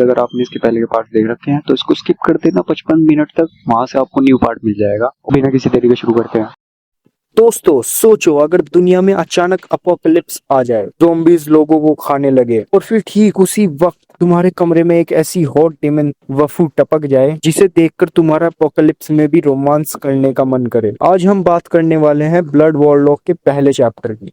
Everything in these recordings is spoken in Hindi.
अगर आपने इसके पहले के पार्ट देख रखे हैं तो इसको स्किप कर देना 55 मिनट तक, वहां से आपको न्यू पार्ट मिल जाएगा। बिना किसी देरी के शुरू करते हैं। दोस्तों सोचो, अगर दुनिया में अचानक अपोकलिप्स आ जाए, ज़ॉम्बीज़ लोगों को खाने लगे और फिर ठीक उसी वक्त तुम्हारे कमरे में एक ऐसी हॉट डेमन वफू टपक जाए जिसे देखकर तुम्हारा अपोकलिप्स में भी रोमांस करने का मन करे। आज हम बात करने वाले हैं ब्लड वॉरलॉक के पहले चैप्टर की।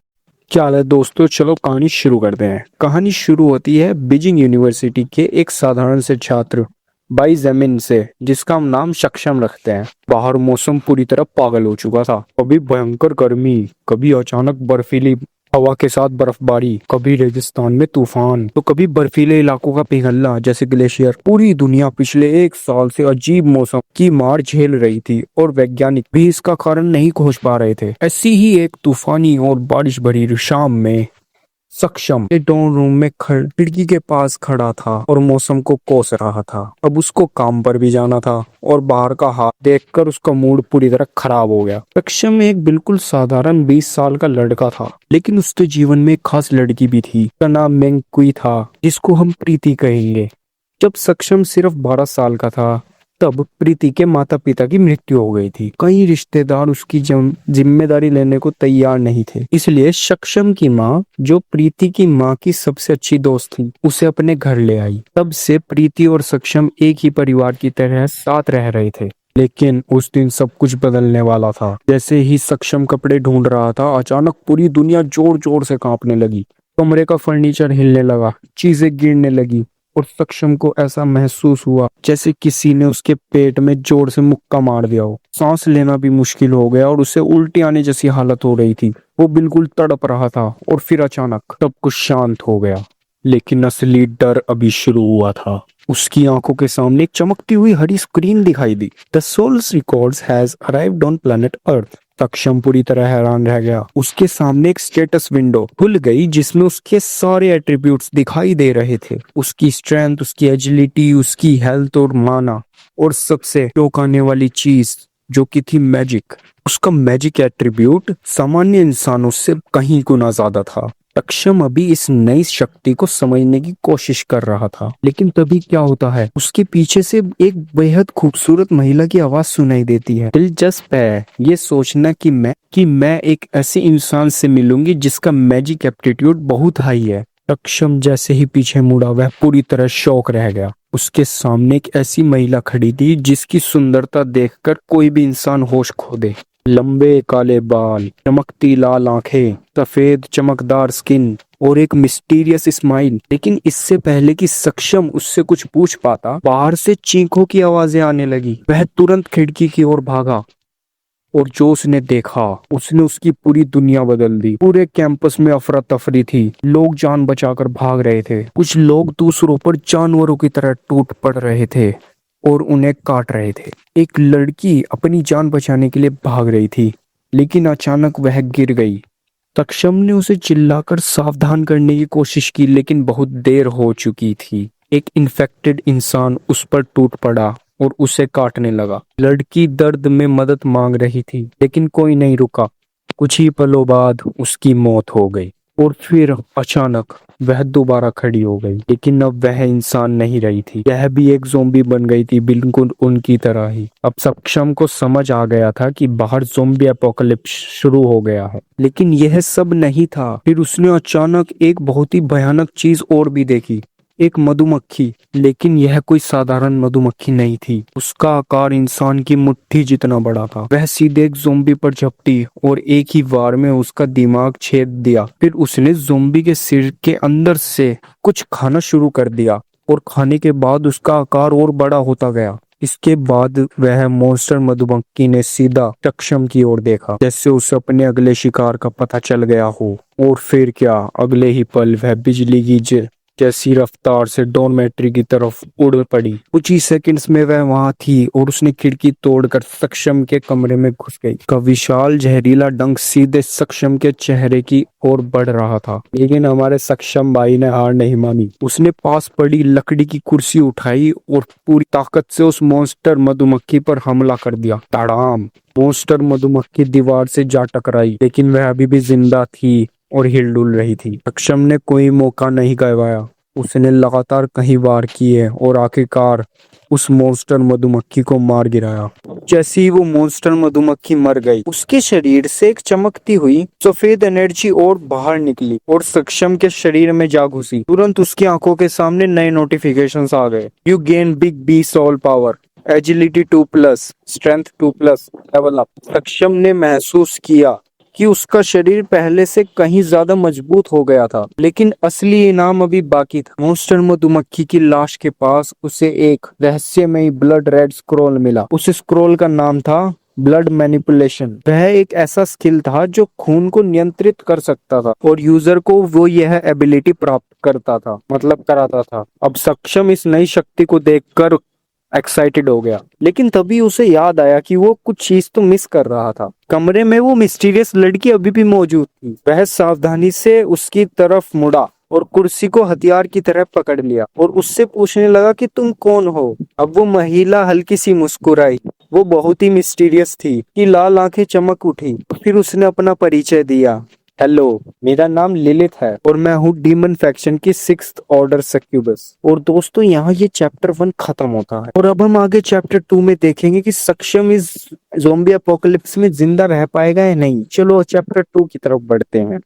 क्या हाल है दोस्तों, चलो कहानी शुरू करते हैं। कहानी शुरू होती है बीजिंग यूनिवर्सिटी के एक साधारण से छात्र बाई जमीन से, जिसका हम नाम सक्षम रखते हैं। बाहर मौसम पूरी तरह पागल हो चुका था। कभी भयंकर गर्मी, कभी अचानक बर्फीली हवा के साथ बर्फबारी, कभी रेगिस्तान में तूफान, तो कभी बर्फीले इलाकों का पिघलना जैसे ग्लेशियर। पूरी दुनिया पिछले एक साल से अजीब मौसम की मार झेल रही थी और वैज्ञानिक भी इसका कारण नहीं खोज पा रहे थे। ऐसी ही एक तूफानी और बारिश भरी शाम में सक्षम डॉर्म रूम में खिड़की के पास खड़ा था और मौसम को कोस रहा था। अब उसको काम पर भी जाना था और बाहर का हाल देखकर उसका मूड पूरी तरह खराब हो गया। सक्षम एक बिल्कुल साधारण 20 साल का लड़का था, लेकिन उसके जीवन में एक खास लड़की भी थी। उसका नाम मेंगकुई था, जिसको हम प्रीति कहेंगे। जब सक्षम सिर्फ 12 साल का था तब प्रीति के माता पिता की मृत्यु हो गई थी। कई रिश्तेदार उसकी जिम्मेदारी लेने को तैयार नहीं थे, इसलिए सक्षम की माँ, जो प्रीति की माँ की सबसे अच्छी दोस्त थी, उसे अपने घर ले आई। तब से प्रीति और सक्षम एक ही परिवार की तरह साथ रह रहे थे। लेकिन उस दिन सब कुछ बदलने वाला था। जैसे ही सक्षम कपड़े ढूंढ रहा था, अचानक पूरी दुनिया जोर जोर से कांपने लगी। कमरे का फर्नीचर हिलने लगा, चीजें गिरने लगी और सक्षम को ऐसा महसूस हुआ जैसे किसी ने उसके पेट में जोर से मुक्का मार दिया हो। सांस लेना भी मुश्किल हो गया और उसे उल्टी आने जैसी हालत हो रही थी। वो बिल्कुल तड़प रहा था और फिर अचानक सब कुछ शांत हो गया। लेकिन असली डर अभी शुरू हुआ था। उसकी आंखों के सामने एक चमकती हुई हरी स्क्रीन दिखाई दी। The souls records has arrived on planet earth. Saksham पूरी तरह हैरान रह गया। उसके सामने एक स्टेटस विंडो खुल गई जिसमें उसके सारे एट्रीब्यूट्स दिखाई दे रहे थे। उसकी स्ट्रेंथ, उसकी एजिलिटी, उसकी हेल्थ और माना, और सबसे चौंकाने वाली चीज जो कि थी मैजिक। उसका मैजिक एट्रीब्यूट सामान्य इंसानों से कहीं गुना ज्यादा था। सक्षम अभी इस नई शक्ति को समझने की कोशिश कर रहा था, लेकिन तभी क्या होता है, उसके पीछे से एक बेहद खूबसूरत महिला की आवाज सुनाई देती है। दिलचस्प है ये सोचना कि मैं एक ऐसे इंसान से मिलूंगी जिसका मैजिक एप्टीट्यूड बहुत हाई है। सक्षम जैसे ही पीछे मुड़ा, वह पूरी तरह शॉक रह गया। उसके सामने एक ऐसी महिला खड़ी थी जिसकी सुंदरता देखकर कोई भी इंसान होश खो दे। लंबे काले बाल, चमकती लाल आंखें, सफेद चमकदार स्किन और एक मिस्टीरियस स्माइल। लेकिन इससे पहले कि सक्षम उससे कुछ पूछ पाता, बाहर से चीखों की आवाजें आने लगी। वह तुरंत खिड़की की ओर भागा और जो उसने देखा, उसने उसकी पूरी दुनिया बदल दी। पूरे कैंपस में अफरा तफरी थी। लोग जान बचाकर भाग रहे थे। कुछ लोग दूसरों पर जानवरों की तरह टूट पड़ रहे थे और उन्हें काट रहे थे। एक लड़की अपनी जान बचाने के लिए भाग रही थी, लेकिन अचानक वह गिर गई। सक्षम ने उसे चिल्लाकर सावधान करने की कोशिश की, लेकिन बहुत देर हो चुकी थी। एक इन्फेक्टेड इंसान उस पर टूट पड़ा और उसे काटने लगा। लड़की दर्द में मदद मांग रही थी, लेकिन कोई नहीं रुका। कुछ ही पलों बाद उसकी मौत हो गई और फिर अचानक वह दोबारा खड़ी हो गई। लेकिन अब वह इंसान नहीं रही थी, यह भी एक ज़ॉम्बी बन गई थी, बिल्कुल उनकी तरह ही। अब सक्षम को समझ आ गया था कि बाहर ज़ॉम्बी एपोकलिप्स शुरू हो गया है। लेकिन यह सब नहीं था। फिर उसने अचानक एक बहुत ही भयानक चीज और भी देखी, एक मधुमक्खी। लेकिन यह कोई साधारण मधुमक्खी नहीं थी। उसका आकार इंसान की मुट्ठी जितना बड़ा था। वह सीधे एक ज़ॉम्बी पर झपटी और एक ही वार में उसका दिमाग छेद दिया। फिर उसने ज़ॉम्बी के सिर के अंदर से कुछ खाना शुरू कर दिया और खाने के बाद उसका आकार और बड़ा होता गया। इसके बाद वह मॉन्स्टर मधुमक्खी ने सीधा सक्षम की ओर देखा, जैसे उसे अपने अगले शिकार का पता चल गया हो। और फिर क्या, अगले ही पल वह बिजली की जैसी रफ्तार से डॉर्मेट्री की तरफ उड़ पड़ी। कुछ ही सेकंड्स में वह वहां थी और उसने खिड़की तोड़कर सक्षम के कमरे में घुस गई। का विशाल जहरीला डंक सीधे सक्षम के चेहरे की ओर बढ़ रहा था। लेकिन हमारे सक्षम भाई ने हार नहीं मानी। उसने पास पड़ी लकड़ी की कुर्सी उठाई और पूरी ताकत से उस मॉन्स्टर मधुमक्खी पर हमला कर दिया। तड़ाम! मॉन्स्टर मधुमक्खी दीवार से जा टकराई, लेकिन वह अभी भी जिंदा थी और हिलडुल रही थी। सक्षम ने कोई मौका नहीं गंवाया। उसने लगातार कई वार किए और आखिरकार उस मॉन्स्टर मधुमक्खी को मार गिराया। जैसे ही वो मॉन्स्टर मधुमक्खी मर गई, उसके शरीर से एक चमकती हुई सफेद एनर्जी और बाहर निकली और सक्षम के शरीर में जा घुसी। तुरंत उसकी आंखों के सामने नए नोटिफिकेशंस आ गए। You gain big be soul power, agility 2+, strength 2+, level up. Saksham ने महसूस किया कि उसका शरीर पहले से कहीं ज्यादा मजबूत हो गया था, लेकिन असली इनाम अभी बाकी था। मॉन्स्टर मधुमक्खी की लाश के पास उसे एक रहस्यमयी ब्लड रेड स्क्रॉल मिला। उस स्क्रॉल का नाम था ब्लड मैनिपुलेशन। वह एक ऐसा स्किल था जो खून को नियंत्रित कर सकता था और यूजर को वो यह एबिलिटी प्राप्त करता था, मतलब कराता था। अब सक्षम इस नई शक्ति को देखकर एक्साइटेड हो गया, लेकिन तभी उसे याद आया कि वो कुछ चीज तो मिस कर रहा था। कमरे में वो मिस्टीरियस लड़की अभी भी मौजूद थी। वह सावधानी से उसकी तरफ मुड़ा और कुर्सी को हथियार की तरह पकड़ लिया और उससे पूछने लगा कि तुम कौन हो। अब वो महिला हल्की सी मुस्कुराई। वो बहुत ही मिस्टीरियस थी कि लाल आंखें चमक उठी। फिर उसने अपना परिचय दिया। हेलो, मेरा नाम लिलिथ है और मैं हूँ डीमन फैक्शन की 6th ऑर्डर सक्यूबस। और दोस्तों, यहाँ ये चैप्टर 1 खत्म होता है और अब हम आगे चैप्टर 2 में देखेंगे कि सक्षम इस ज़ोंबी अपोकलिप्स में जिंदा रह पाएगा या नहीं। चलो चैप्टर 2 की तरफ बढ़ते हैं।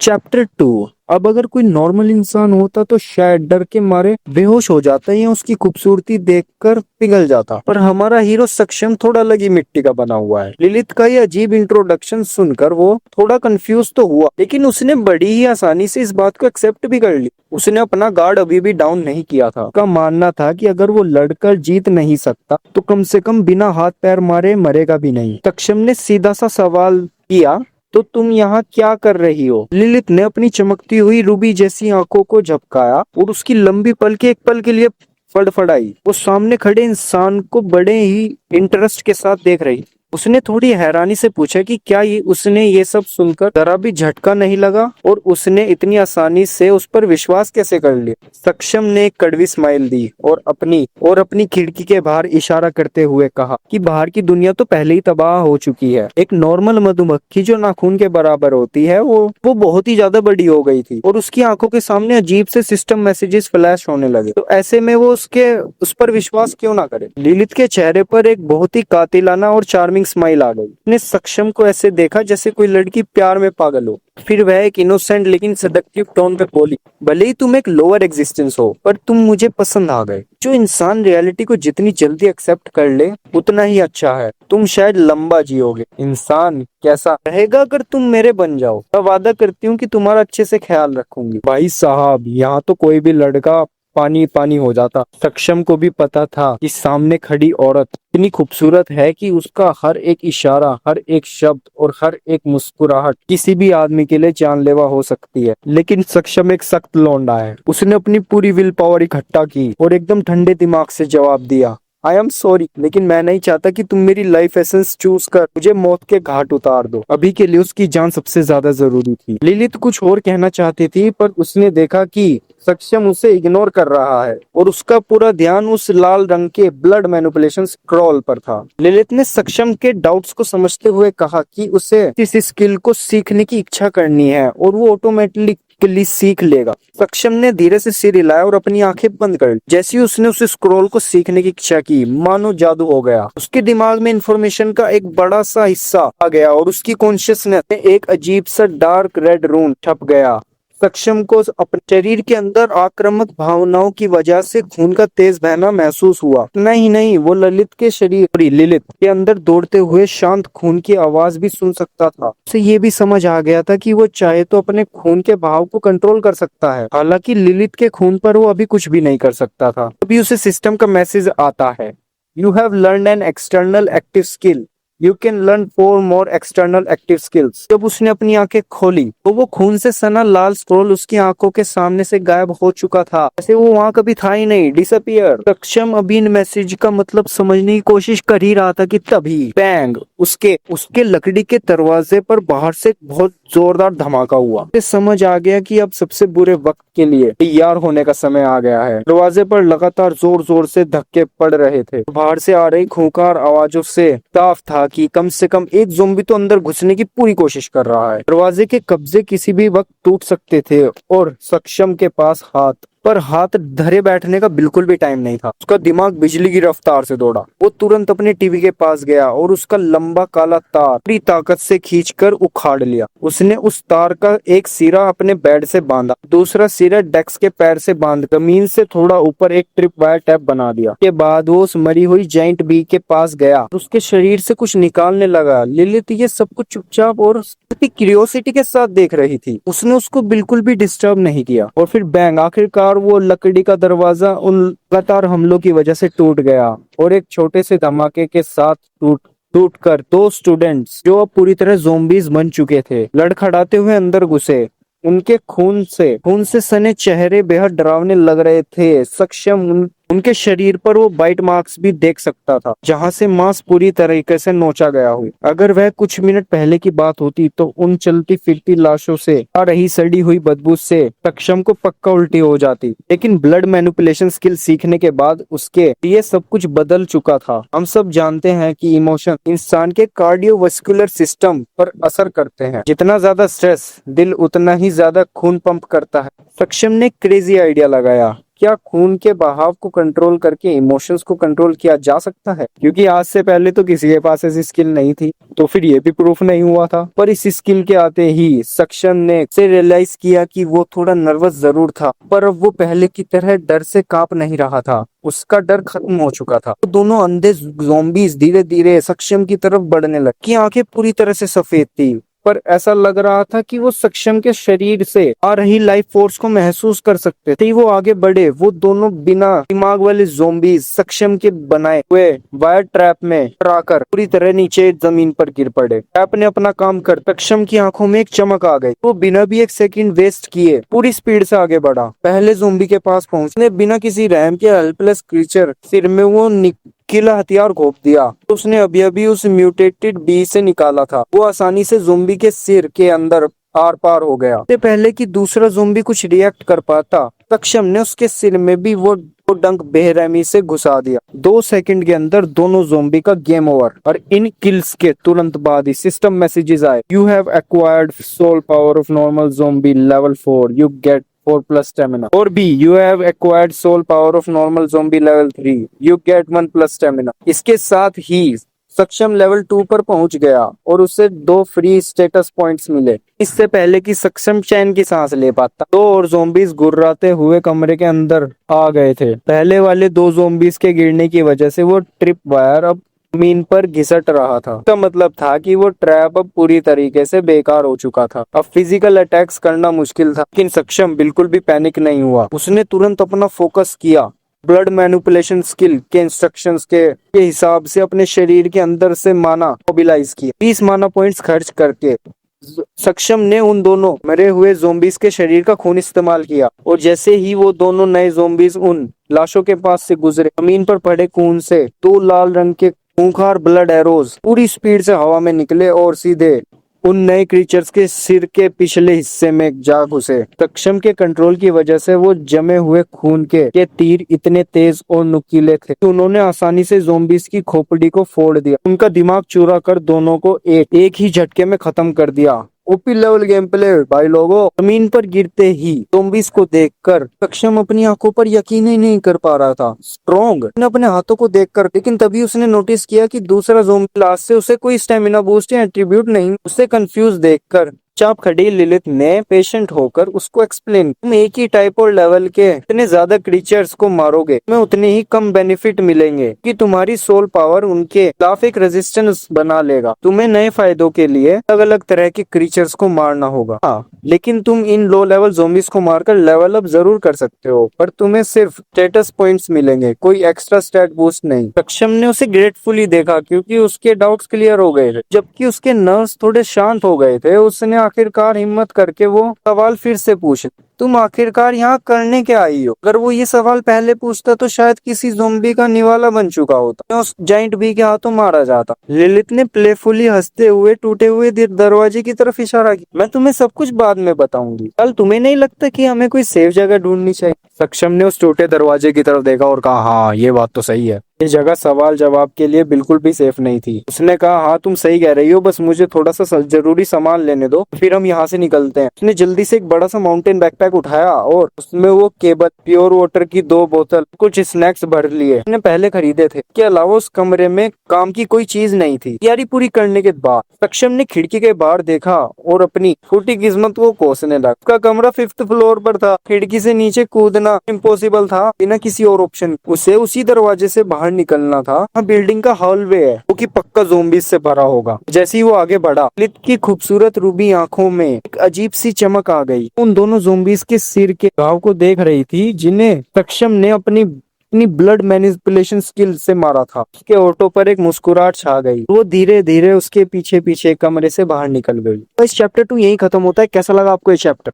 चैप्टर 2। अब अगर कोई नॉर्मल इंसान होता तो शायद डर के मारे बेहोश हो जाता या उसकी खूबसूरती देखकर पिघल जाता, पर हमारा हीरो सक्षम थोड़ा अलग ही मिट्टी का बना हुआ है। लिलिथ का ये अजीब इंट्रोडक्शन सुनकर वो थोड़ा कंफ्यूज तो हुआ, लेकिन उसने बड़ी ही आसानी से इस बात को एक्सेप्ट भी कर ली। उसने अपना गार्ड अभी भी डाउन नहीं किया था। उसका मानना था कि अगर वो लड़कर जीत नहीं सकता तो कम से कम बिना हाथ पैर मारे मरेगा भी नहीं। सक्षम ने सीधा सा सवाल किया, तो तुम यहाँ क्या कर रही हो? लिलिथ ने अपनी चमकती हुई रूबी जैसी आंखों को झपकाया और उसकी लंबी पलकें एक पल के लिए फड़फड़ाई। वो सामने खड़े इंसान को बड़े ही इंटरेस्ट के साथ देख रही। उसने थोड़ी हैरानी से पूछा कि क्या उसने ये सब सुनकर जरा भी झटका नहीं लगा और उसने इतनी आसानी से उस पर विश्वास कैसे कर लिया। सक्षम ने एक कड़वी स्माइल दी और अपनी खिड़की के बाहर इशारा करते हुए कहा कि बाहर की दुनिया तो पहले ही तबाह हो चुकी है। एक नॉर्मल मधुमक्खी जो नाखून के बराबर होती है वो बहुत ही ज्यादा बड़ी हो गई थी और उसकी आंखों के सामने अजीब से सिस्टम मैसेजेस फ्लैश होने लगे। तो ऐसे में वो उस पर विश्वास क्यों ना करे। लिलिथ के चेहरे पर एक बहुत ही कातिलाना और चार्मिंग स्माइल आ गई। उसने सक्षम को ऐसे देखा जैसे कोई लड़की प्यार में पागल हो। फिर वह एक इनोसेंट लेकिन सेडक्टिव टोन पे बोली, भले ही तुम एक लोअर एग्जिस्टेंस हो पर तुम मुझे पसंद आ गए। जो इंसान रियलिटी को जितनी जल्दी एक्सेप्ट कर ले उतना ही अच्छा है। तुम शायद लंबा जियोगे। इंसान कैसा रहेगा अगर तुम मेरे बन जाओ। मैं वादा करती हूँ कि तुम्हारा अच्छे से ख्याल रखूंगी। भाई साहब, यहाँ तो कोई भी लड़का पानी पानी हो जाता। सक्षम को भी पता था कि सामने खड़ी औरत इतनी खूबसूरत है कि उसका हर एक इशारा, हर एक शब्द और हर एक मुस्कुराहट किसी भी आदमी के लिए जानलेवा हो सकती है। लेकिन सक्षम एक सख्त लौंडा है। उसने अपनी पूरी विल पावर इकट्ठा की और एकदम ठंडे दिमाग से जवाब दिया, आई एम सॉरी, लेकिन मैं नहीं चाहता कि तुम मेरी लाइफ एसेंस चूज कर मुझे मौत के घाट उतार दो। अभी के लिए उसकी जान सबसे ज्यादा जरूरी थी। लिलिथ कुछ और कहना चाहती थी पर उसने देखा कि सक्षम उसे इग्नोर कर रहा है और उसका पूरा ध्यान उस लाल रंग के ब्लड मैनिपुलेशन स्क्रॉल पर था। लिलिथ ने सक्षम के डाउट्स को समझते हुए कहा कि उसे इस स्किल को सीखने की इच्छा करनी है और वो ऑटोमेटिकली सीख लेगा। सक्षम ने धीरे से सिर हिलाया और अपनी आंखें बंद कर ली। जैसे ही उसने उस स्क्रॉल को सीखने की इच्छा की, मानो जादू हो गया। उसके दिमाग में इंफॉर्मेशन का एक बड़ा सा हिस्सा आ गया और उसकी कॉन्शियसनेस में एक अजीब सा डार्क रेड रून छप गया। सक्षम को अपने शरीर के अंदर आक्रामक भावनाओं की वजह से खून का तेज बहना महसूस हुआ। इतना ही नहीं, वो लिलिथ के अंदर दौड़ते हुए शांत खून की आवाज भी सुन सकता था। उसे ये भी समझ आ गया था कि वो चाहे तो अपने खून के बहाव को कंट्रोल कर सकता है। हालांकि लिलिथ के खून पर वो अभी कुछ भी नहीं कर सकता था। अभी उसे सिस्टम का मैसेज आता है, you have learn an external active skill, you can learn 4 more external active skills. जब उसने अपनी आंखें खोली तो वो खून से सना लाल स्क्रॉल उसकी आंखों के सामने से गायब हो चुका था, जैसे वो वहां कभी था ही नहीं, डिसअपियर। सक्षम अभी इन मैसेज का मतलब समझने की कोशिश कर ही रहा था कि तभी बैंग उसके लकड़ी के दरवाजे पर बाहर से बहुत जोरदार धमाका हुआ। उसे समझ आ गया कि अब सबसे बुरे वक्त के लिए तैयार होने का समय आ गया है। दरवाजे पर लगातार जोर जोर से धक्के पड़ रहे थे। बाहर से आ रही खूंखार आवाजों से साफ था कि कम से कम एक ज़ोंबी तो अंदर घुसने की पूरी कोशिश कर रहा है। दरवाजे के कब्जे किसी भी वक्त टूट सकते थे और सक्षम के पास हाथ पर हाथ धरे बैठने का बिल्कुल भी टाइम नहीं था। उसका दिमाग बिजली की रफ्तार से दौड़ा। वो तुरंत अपने टीवी के पास गया और उसका लंबा काला तार पूरी ताकत से खींचकर उखाड़ लिया। उसने उस तार का एक सिरा अपने बेड से बांधा, दूसरा सिरा डेस्क के पैर से बांध जमीन से थोड़ा ऊपर एक ट्रिप वायर टैप बना दिया। के बाद वो उस मरी हुई जाइंट बी के पास गया, उसके शरीर से कुछ निकालने लगा। लिलित ये सब कुछ चुपचाप और क्यूरियोसिटी के साथ देख रही थी। उसने उसको बिल्कुल भी डिस्टर्ब नहीं किया। और फिर बैंग, आखिरकार वो लकड़ी का दरवाजा उन लगातार हमलों की वजह से टूट गया और एक छोटे से धमाके के साथ टूट कर दो स्टूडेंट्स, जो अब पूरी तरह ज़ोंबीज बन चुके थे, लड़खड़ाते हुए अंदर घुसे। उनके खून से सने चेहरे बेहद डरावने लग रहे थे। सक्षम उनके शरीर पर वो बाइट मार्क्स भी देख सकता था, जहां से मांस पूरी तरीके से नोचा गया हो। अगर वह कुछ मिनट पहले की बात होती तो उन चलती फिरती लाशों से आ रही सड़ी हुई बदबू से सक्षम को पक्का उल्टी हो जाती। लेकिन ब्लड मैनिपुलेशन स्किल सीखने के बाद उसके लिए सब कुछ बदल चुका था। हम सब जानते हैं कि इमोशन इंसान के कार्डियोवास्कुलर सिस्टम पर असर करते हैं। जितना ज्यादा स्ट्रेस, दिल उतना ही ज्यादा खून पंप करता है। सक्षम ने क्रेजी आइडिया लगाया, क्या खून के बहाव को कंट्रोल करके इमोशंस को कंट्रोल किया जा सकता है? क्योंकि आज से पहले तो किसी के पास ऐसी स्किल नहीं थी, तो फिर ये भी प्रूफ नहीं हुआ था। पर इस स्किल के आते ही सक्षम ने से रियलाइज किया कि वो थोड़ा नर्वस जरूर था, पर अब वो पहले की तरह डर से कांप नहीं रहा था। उसका डर खत्म हो चुका था। तो दोनों अंधे ज़ॉम्बीज़ धीरे धीरे सक्षम की तरफ बढ़ने लगे, की आंखें पूरी तरह से सफेद थी, पर ऐसा लग रहा था कि वो सक्षम के शरीर से आ रही लाइफ फोर्स को महसूस कर सकते थे। वो आगे बढ़े। वो दोनों बिना दिमाग वाले ज़ॉम्बीज़ सक्षम के बनाए हुए वायर ट्रैप में टकराकर पूरी तरह नीचे जमीन पर गिर पड़े। ट्रैप ने अपना काम कर सक्षम की आंखों में एक चमक आ गई। वो बिना भी एक सेकंड वेस्ट किए पूरी स्पीड से आगे बढ़ा। पहले ज़ॉम्बी के पास पहुंचने बिना किसी रहम के हेल्पलेस क्रीचर सिर में वो किला हथियार घोंप दिया। उसने अभी उस म्यूटेटेड बी से निकाला था। वो आसानी से ज़ॉम्बी के सिर के अंदर आर पार हो गया। इससे पहले कि दूसरा ज़ॉम्बी कुछ रिएक्ट कर पाता, सक्षम ने उसके सिर में भी वो डंक बेरहमी से घुसा दिया। 2 सेकंड के अंदर दोनों ज़ॉम्बी का गेम ओवर। और इन किल्स के तुरंत बाद ही सिस्टम मैसेजेस आए, you have acquired soul power of normal zombie level 4, you get 4+ stamina. Or B, you have acquired soul power of normal zombie level 3. You get 1+ stamina. इसके साथ ही सक्षम लेवल 2 पर पहुंच गया और उसे 2 फ्री स्टेटस पॉइंट्स मिले। इससे पहले कि सक्षम चैन की सांस ले पाता, 2 और ज़ॉम्बीज़ गुर्राते हुए कमरे के अंदर आ गए थे। पहले वाले 2 ज़ॉम्बीज़ के गिरने की वजह से वो ट्रिप वायर अब जमीन पर घिसट रहा था। इसका मतलब था कि वो ट्रैप अब पूरी तरीके से बेकार हो चुका था। अब फिजिकल अटैक्स करना मुश्किल था, लेकिन सक्षम बिल्कुल भी पैनिक नहीं हुआ। उसने तुरंत अपना फोकस किया। ब्लड मैनिपुलेशन स्किल के इंस्ट्रक्शंस के हिसाब से अपने शरीर के अंदर से माना मोबिलाइज किया। 20 माना पॉइंट्स खर्च करके सक्षम ने उन दोनों मरे हुए ज़ॉम्बीज़ के शरीर का खून इस्तेमाल किया। और जैसे ही वो दोनों नए ज़ॉम्बीज़ उन लाशों के पास से गुजरे, जमीन पर पड़े खून से 2 लाल रंग के खूंखार ब्लड एरोज पूरी स्पीड से हवा में निकले और सीधे उन नए क्रीचर्स के सिर के पिछले हिस्से में जा घुसे। सक्षम के कंट्रोल की वजह से वो जमे हुए खून के तीर इतने तेज और नुकीले थे कि उन्होंने आसानी से ज़ॉम्बीज़ की खोपड़ी को फोड़ दिया। उनका दिमाग चुरा कर दोनों को एक ही झटके में खत्म कर दिया। ओपी लेवल गेम प्ले भाई लोगों। जमीन पर गिरते ही ज़ॉम्बीज़ को देखकर सक्षम अपनी आंखों पर यकीन ही नहीं कर पा रहा था। स्ट्रॉन्ग अपने हाथों को देखकर, लेकिन तभी उसने नोटिस किया कि दूसरा ज़ॉम्बी लास्ट से उसे कोई स्टेमिना बूस्ट या एट्रीब्यूट नहीं। उसे कंफ्यूज देखकर चुपचाप खड़ी लिलित ने पेशेंट होकर उसको एक्सप्लेन, तुम एक ही टाइप और लेवल के इतने ज्यादा क्रीचर्स को मारोगे, तुम्हें उतने ही कम बेनिफिट मिलेंगे कि तुम्हारी सोल पावर उनके खिलाफ एक रेजिस्टेंस बना लेगा। तुम्हें नए फायदों के लिए अलग अलग तरह के क्रीचर्स को मारना होगा। हाँ, लेकिन तुम इन लो लेवल ज़ॉम्बीज़ को मारकर लेवल अप जरूर कर सकते हो, पर तुम्हें सिर्फ स्टेटस पॉइंट्स मिलेंगे, कोई एक्स्ट्रा स्टैट बूस्ट नहीं। सक्षम ने उसे ग्रेटफुली देखा क्योंकि उसके डाउट्स क्लियर हो गए थे, जबकि उसके नर्व्स थोड़े शांत हो गए थे। उसने आखिरकार हिम्मत करके वो सवाल फिर से पूछा, तुम आखिरकार यहाँ करने क्या आई हो? अगर वो ये सवाल पहले पूछता तो शायद किसी ज़ॉम्बी का निवाला बन चुका होता, उस जाइंट बी के हाथों मारा जाता। लिलित ने प्लेफुली हंसते हुए टूटे हुए दरवाजे की तरफ इशारा किया, मैं तुम्हें सब कुछ बाद में बताऊंगी। कल तुम्हें नहीं लगता कि हमें कोई सेफ जगह ढूंढनी चाहिए? सक्षम ने उस टूटे दरवाजे की तरफ देखा और कहा, हाँ ये बात तो सही है, ये जगह सवाल जवाब के लिए बिल्कुल भी सेफ नहीं थी। उसने कहा, हाँ तुम सही कह रही हो, बस मुझे थोड़ा सा जरूरी सामान लेने दो, फिर हम यहाँ से निकलते हैं। उसने जल्दी से एक बड़ा सा माउंटेन बैकपैक बैग उठाया और उसमें वो केबल, प्योर वाटर की 2 बोतल, कुछ स्नैक्स भर लिए उसने पहले खरीदे थे। के अलावा उस कमरे में काम की कोई चीज नहीं थी। तैयारी पूरी करने के बाद सक्षम ने खिड़की के बाहर देखा और अपनी फूटी किस्मत को कोसने लगा। उसका कमरा 5th फ्लोर पर था। खिड़की से नीचे कूदना इम्पॉसिबल था बिना किसी और ऑप्शन। उसे उसी दरवाजे से बाहर निकलना था। बिल्डिंग का हॉलवे है वो कि पक्का ज़ोंबीज से भरा होगा। जैसे ही वो आगे बढ़ा, लित की खूबसूरत रूबी आंखों में एक अजीब सी चमक आ गई। उन दोनों ज़ोंबीज के सिर के घाव को देख रही थी जिन्हें सक्षम ने अपनी ब्लड मैनिपुलेशन स्किल से मारा था। उसके होठों पर एक मुस्कुराहट छा गई। वो धीरे धीरे उसके पीछे पीछे कमरे से बाहर निकल गई। तो इस चैप्टर 2 यही खत्म होता है। कैसा लगा आपको ये चैप्टर?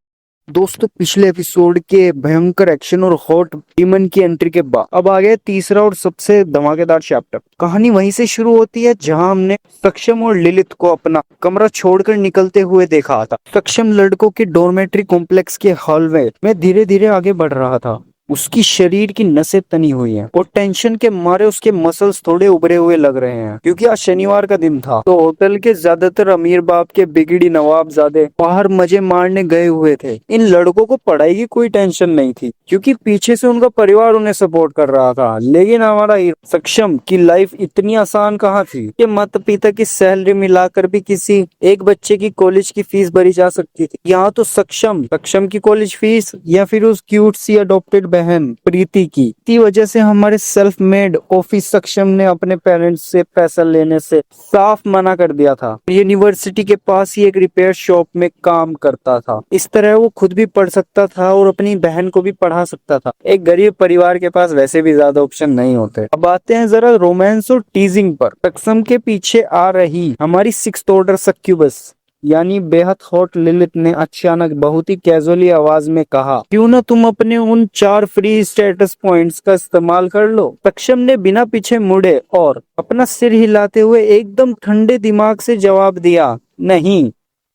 दोस्तों, पिछले एपिसोड के भयंकर एक्शन और हॉट डीमन की एंट्री के बाद अब आ गया तीसरा और सबसे धमाकेदार चैप्टर। कहानी वहीं से शुरू होती है जहां हमने सक्षम और लिलित को अपना कमरा छोड़कर निकलते हुए देखा था। सक्षम लड़कों के डॉर्मेट्री कॉम्प्लेक्स के हॉलवे में धीरे धीरे आगे बढ़ रहा था। उसकी शरीर की नसें तनी हुई हैं और टेंशन के मारे उसके मसल्स थोड़े उभरे हुए लग रहे हैं, क्योंकि आज शनिवार का दिन था। तो होटल के ज्यादातर अमीर बाप के बिगड़ी नवाबजादे बाहर मजे मारने गए हुए थे। इन लड़कों को पढ़ाई की कोई टेंशन नहीं थी, क्योंकि पीछे से उनका परिवार उन्हें सपोर्ट कर रहा था। लेकिन हमारा सक्षम की लाइफ इतनी आसान कहाँ थी कि माता पिता की सैलरी मिलाकर भी किसी एक बच्चे की कॉलेज की फीस भरी जा सकती थी। यहाँ तो सक्षम की कॉलेज फीस या फिर उस क्यूट सी अडॉप्टेड बहन प्रीति की वजह से हमारे सेल्फ मेड ऑफिस सक्षम ने अपने पेरेंट्स से पैसा लेने से साफ मना कर दिया था। यूनिवर्सिटी के पास ही एक रिपेयर शॉप में काम करता था। इस तरह वो खुद भी पढ़ सकता था और अपनी बहन को भी पढ़ा सकता था। एक गरीब परिवार के पास वैसे भी ज्यादा ऑप्शन नहीं होते। अब आते हैं जरा रोमांस और टीजिंग पर। सक्षम के पीछे आ रही हमारी 6th ऑर्डर सक्यूबस यानी बेहद हॉट लिलित ने अचानक बहुत ही कैजुअली आवाज में कहा, क्यों ना तुम अपने उन 4 फ्री स्टेटस पॉइंट्स का इस्तेमाल कर लो। सक्षम ने बिना पीछे मुड़े और अपना सिर हिलाते हुए एकदम ठंडे दिमाग से जवाब दिया, नहीं,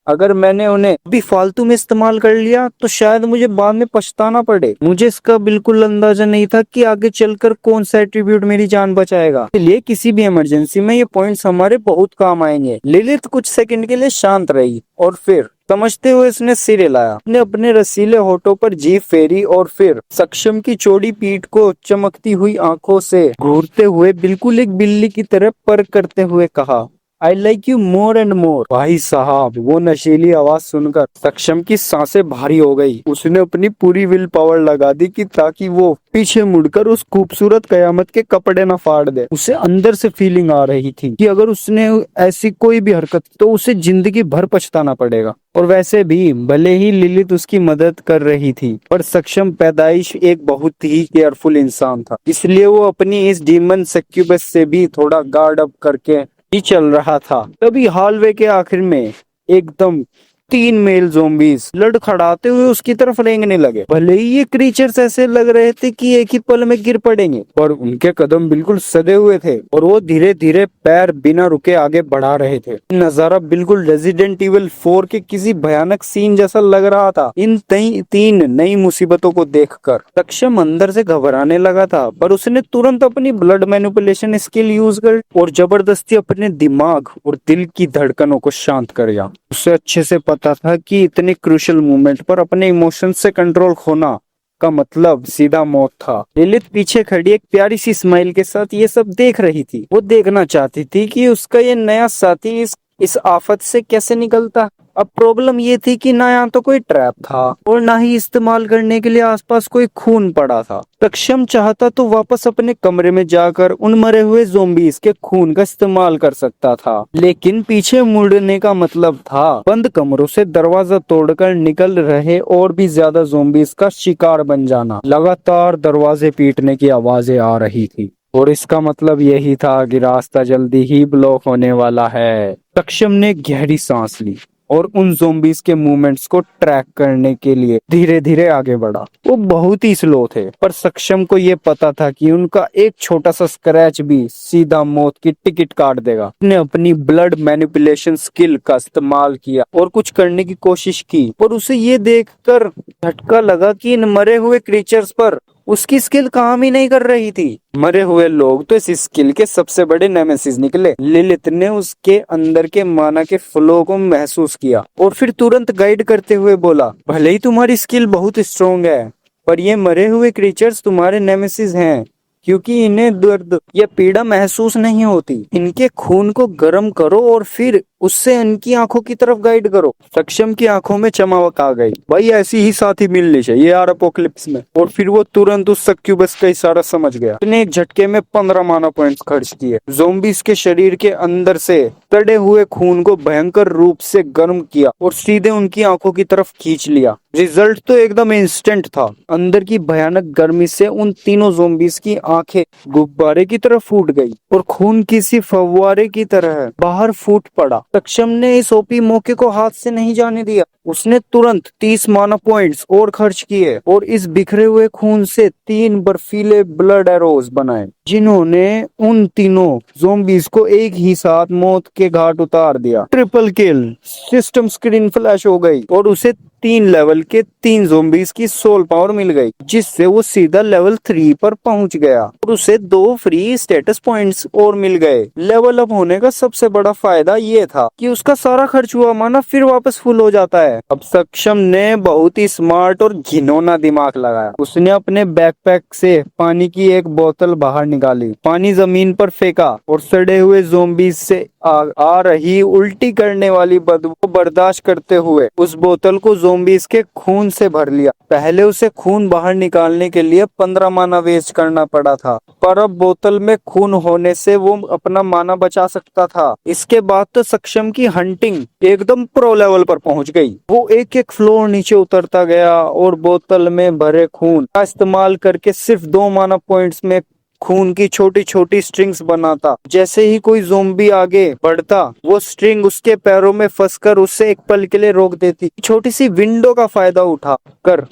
अगर मैंने उन्हें अभी फालतू में इस्तेमाल कर लिया तो शायद मुझे बाद में पछताना पड़े। मुझे इसका बिल्कुल अंदाजा नहीं था कि आगे चलकर कौन सा एट्रीब्यूट मेरी जान बचाएगा, इसलिए किसी भी इमरजेंसी में ये पॉइंट्स हमारे बहुत काम आएंगे। लिलित कुछ सेकंड के लिए शांत रही और फिर समझते हुए उसने सिर हिलाया। उसने अपने रसीले होठों पर जीभ फेरी और फिर सक्षम की चौड़ी पीठ को चमकती हुई आंखों से घूरते हुए बिल्कुल एक बिल्ली की तरह पर करते हुए कहा, I like you more and more। भाई साहब, वो नशीली आवाज सुनकर सक्षम की सांसें भारी हो गई। उसने अपनी पूरी विल पावर लगा दी कि ताकि वो पीछे मुड़कर उस खूबसूरत कयामत के कपड़े न फाड़ दे। उसे अंदर से फीलिंग आ रही थी कि अगर उसने ऐसी कोई भी हरकत तो उसे जिंदगी भर पछताना पड़ेगा। और वैसे भी भले ही लिलित उसकी मदद कर रही थी, पर सक्षम पैदाइश एक बहुत ही केयरफुल इंसान था, इसलिए वो अपनी इस डीमन सक्यूबस से भी थोड़ा गार्ड अप करके ही चल रहा था। तभी हॉलवे के आखिर में एकदम 3 मेल ज़ोंबीज लड़खड़ाते हुए उसकी तरफ रेंगने लगे। भले ही ये क्रीचर्स ऐसे लग रहे थे कि एक ही पल में गिर पड़ेंगे, पर उनके कदम बिल्कुल सधे हुए थे और वो धीरे धीरे पैर बिना रुके आगे बढ़ा रहे थे। नजारा बिल्कुल रेजिडेंट इविल 4 के किसी भयानक सीन जैसा लग रहा था। इन 3 नई मुसीबतों को देखकर सक्षम अंदर से घबराने लगा था, पर उसने तुरंत अपनी ब्लड मैनिपुलेशन स्किल यूज कर और जबरदस्ती अपने दिमाग और दिल की धड़कनों को शांत कर दिया। उसे अच्छे से पता था कि इतने क्रूशियल मोमेंट पर अपने इमोशंस से कंट्रोल खोना का मतलब सीधा मौत था। लिलित पीछे खड़ी एक प्यारी सी स्माइल के साथ ये सब देख रही थी। वो देखना चाहती थी कि उसका ये नया साथी इस आफत से कैसे निकलता। अब प्रॉब्लम ये थी कि ना यहाँ तो कोई ट्रैप था और ना ही इस्तेमाल करने के लिए आसपास कोई खून पड़ा था। सक्षम चाहता तो वापस अपने कमरे में जाकर उन मरे हुए ज़ोंबीज के खून का इस्तेमाल कर सकता था, लेकिन पीछे मुड़ने का मतलब था बंद कमरों से दरवाजा तोड़कर निकल रहे और भी ज्यादा ज़ोंबीज का शिकार बन जाना। लगातार दरवाजे पीटने की आवाजें आ रही थी और इसका मतलब यही था कि रास्ता जल्दी ही ब्लॉक होने वाला है। सक्षम ने गहरी सांस ली और उन ज़ोंबीज के मूवमेंट्स को ट्रैक करने के लिए धीरे धीरे आगे बढ़ा। वो बहुत ही स्लो थे, पर सक्षम को ये पता था कि उनका एक छोटा सा स्क्रैच भी सीधा मौत की टिकट काट देगा। उसने अपनी ब्लड मैनिपुलेशन स्किल का इस्तेमाल किया और कुछ करने की कोशिश की, पर उसे ये देखकर झटका लगा कि इन मरे हुए क्रीचर्स पर उसकी स्किल काम ही नहीं कर रही थी। मरे हुए लोग तो इस स्किल के सबसे बड़े नेमेसिस निकले। लिलिथ ने उसके अंदर के माना के फ्लो को महसूस किया और फिर तुरंत गाइड करते हुए बोला, भले ही तुम्हारी स्किल बहुत स्ट्रोंग है, पर ये मरे हुए क्रीचर्स तुम्हारे नेमेसिस हैं, क्योंकि इन्हें दर्द या पीड़ा महसूस नहीं होती। इनके खून को गर्म करो और फिर उससे इनकी आंखों की तरफ गाइड करो। सक्षम की आंखों में चमक आ गई। भाई ऐसी ही साथी मिलनी चाहिए यार अपोकलिप्स में। और फिर वो तुरंत उस सक्यूबस का इशारा समझ गया। उसने एक झटके में 15 माना पॉइंट्स खर्च किए। ज़ोंबीज के शरीर के अंदर से सड़े हुए खून को भयंकर रूप से गर्म किया और सीधे उनकी आंखों की तरफ खींच लिया। रिजल्ट तो एकदम इंस्टेंट था। अंदर की भयानक गर्मी से उन तीनों ज़ोंबीज की आंखें गुब्बारे की तरह फूट गई और खून किसी फव्वारे की तरह बाहर फूट पड़ा। सक्षम ने इस ओपी मौके को हाथ से नहीं जाने दिया। उसने तुरंत 30 माना पॉइंट्स और खर्च किए और इस बिखरे हुए खून से 3 बर्फीले ब्लड एरोज बनाए, जिन्होंने उन तीनों ज़ोंबीज को एक ही साथ मौत के घाट उतार दिया। ट्रिपल किल। सिस्टम स्क्रीन फ्लैश हो गई और उसे 3 लेवल के 3 ज़ोंबीज की सोल पावर मिल गई, जिससे वो सीधा लेवल 3 पर पहुंच गया और उसे 2 फ्री स्टेटस पॉइंट्स और मिल गए। लेवल अप होने का सबसे बड़ा फायदा ये था कि उसका सारा खर्च हुआ माना फिर वापस फुल हो जाता है। अब सक्षम ने बहुत ही स्मार्ट और घिनौना दिमाग लगाया। उसने अपने बैकपैक से पानी की एक बोतल बाहर निकाली, पानी जमीन पर फेंका और सड़े हुए ज़ोंबीज से आ रही उल्टी करने वाली बदबू को बर्दाश्त करते हुए उस बोतल को ज़ोंबीज के खून से भर लिया। पहले उसे खून बाहर निकालने के लिए 15 माना वेस्ट करना पड़ा था, पर अब बोतल में खून होने से वो अपना माना बचा सकता था। इसके बाद तो सक्षम की हंटिंग एकदम प्रो लेवल पर पहुंच गई। वो एक एक फ्लोर नीचे उतरता गया और बोतल में भरे खून का इस्तेमाल करके सिर्फ 2 माना पॉइंट्स में खून की छोटी छोटी स्ट्रिंग्स बनाता। जैसे ही कोई ज़ोंबी आगे बढ़ता, वो स्ट्रिंग उसके पैरों में फंसकर उसे एक पल के लिए रोक देती। छोटी सी विंडो का फायदा उठा कर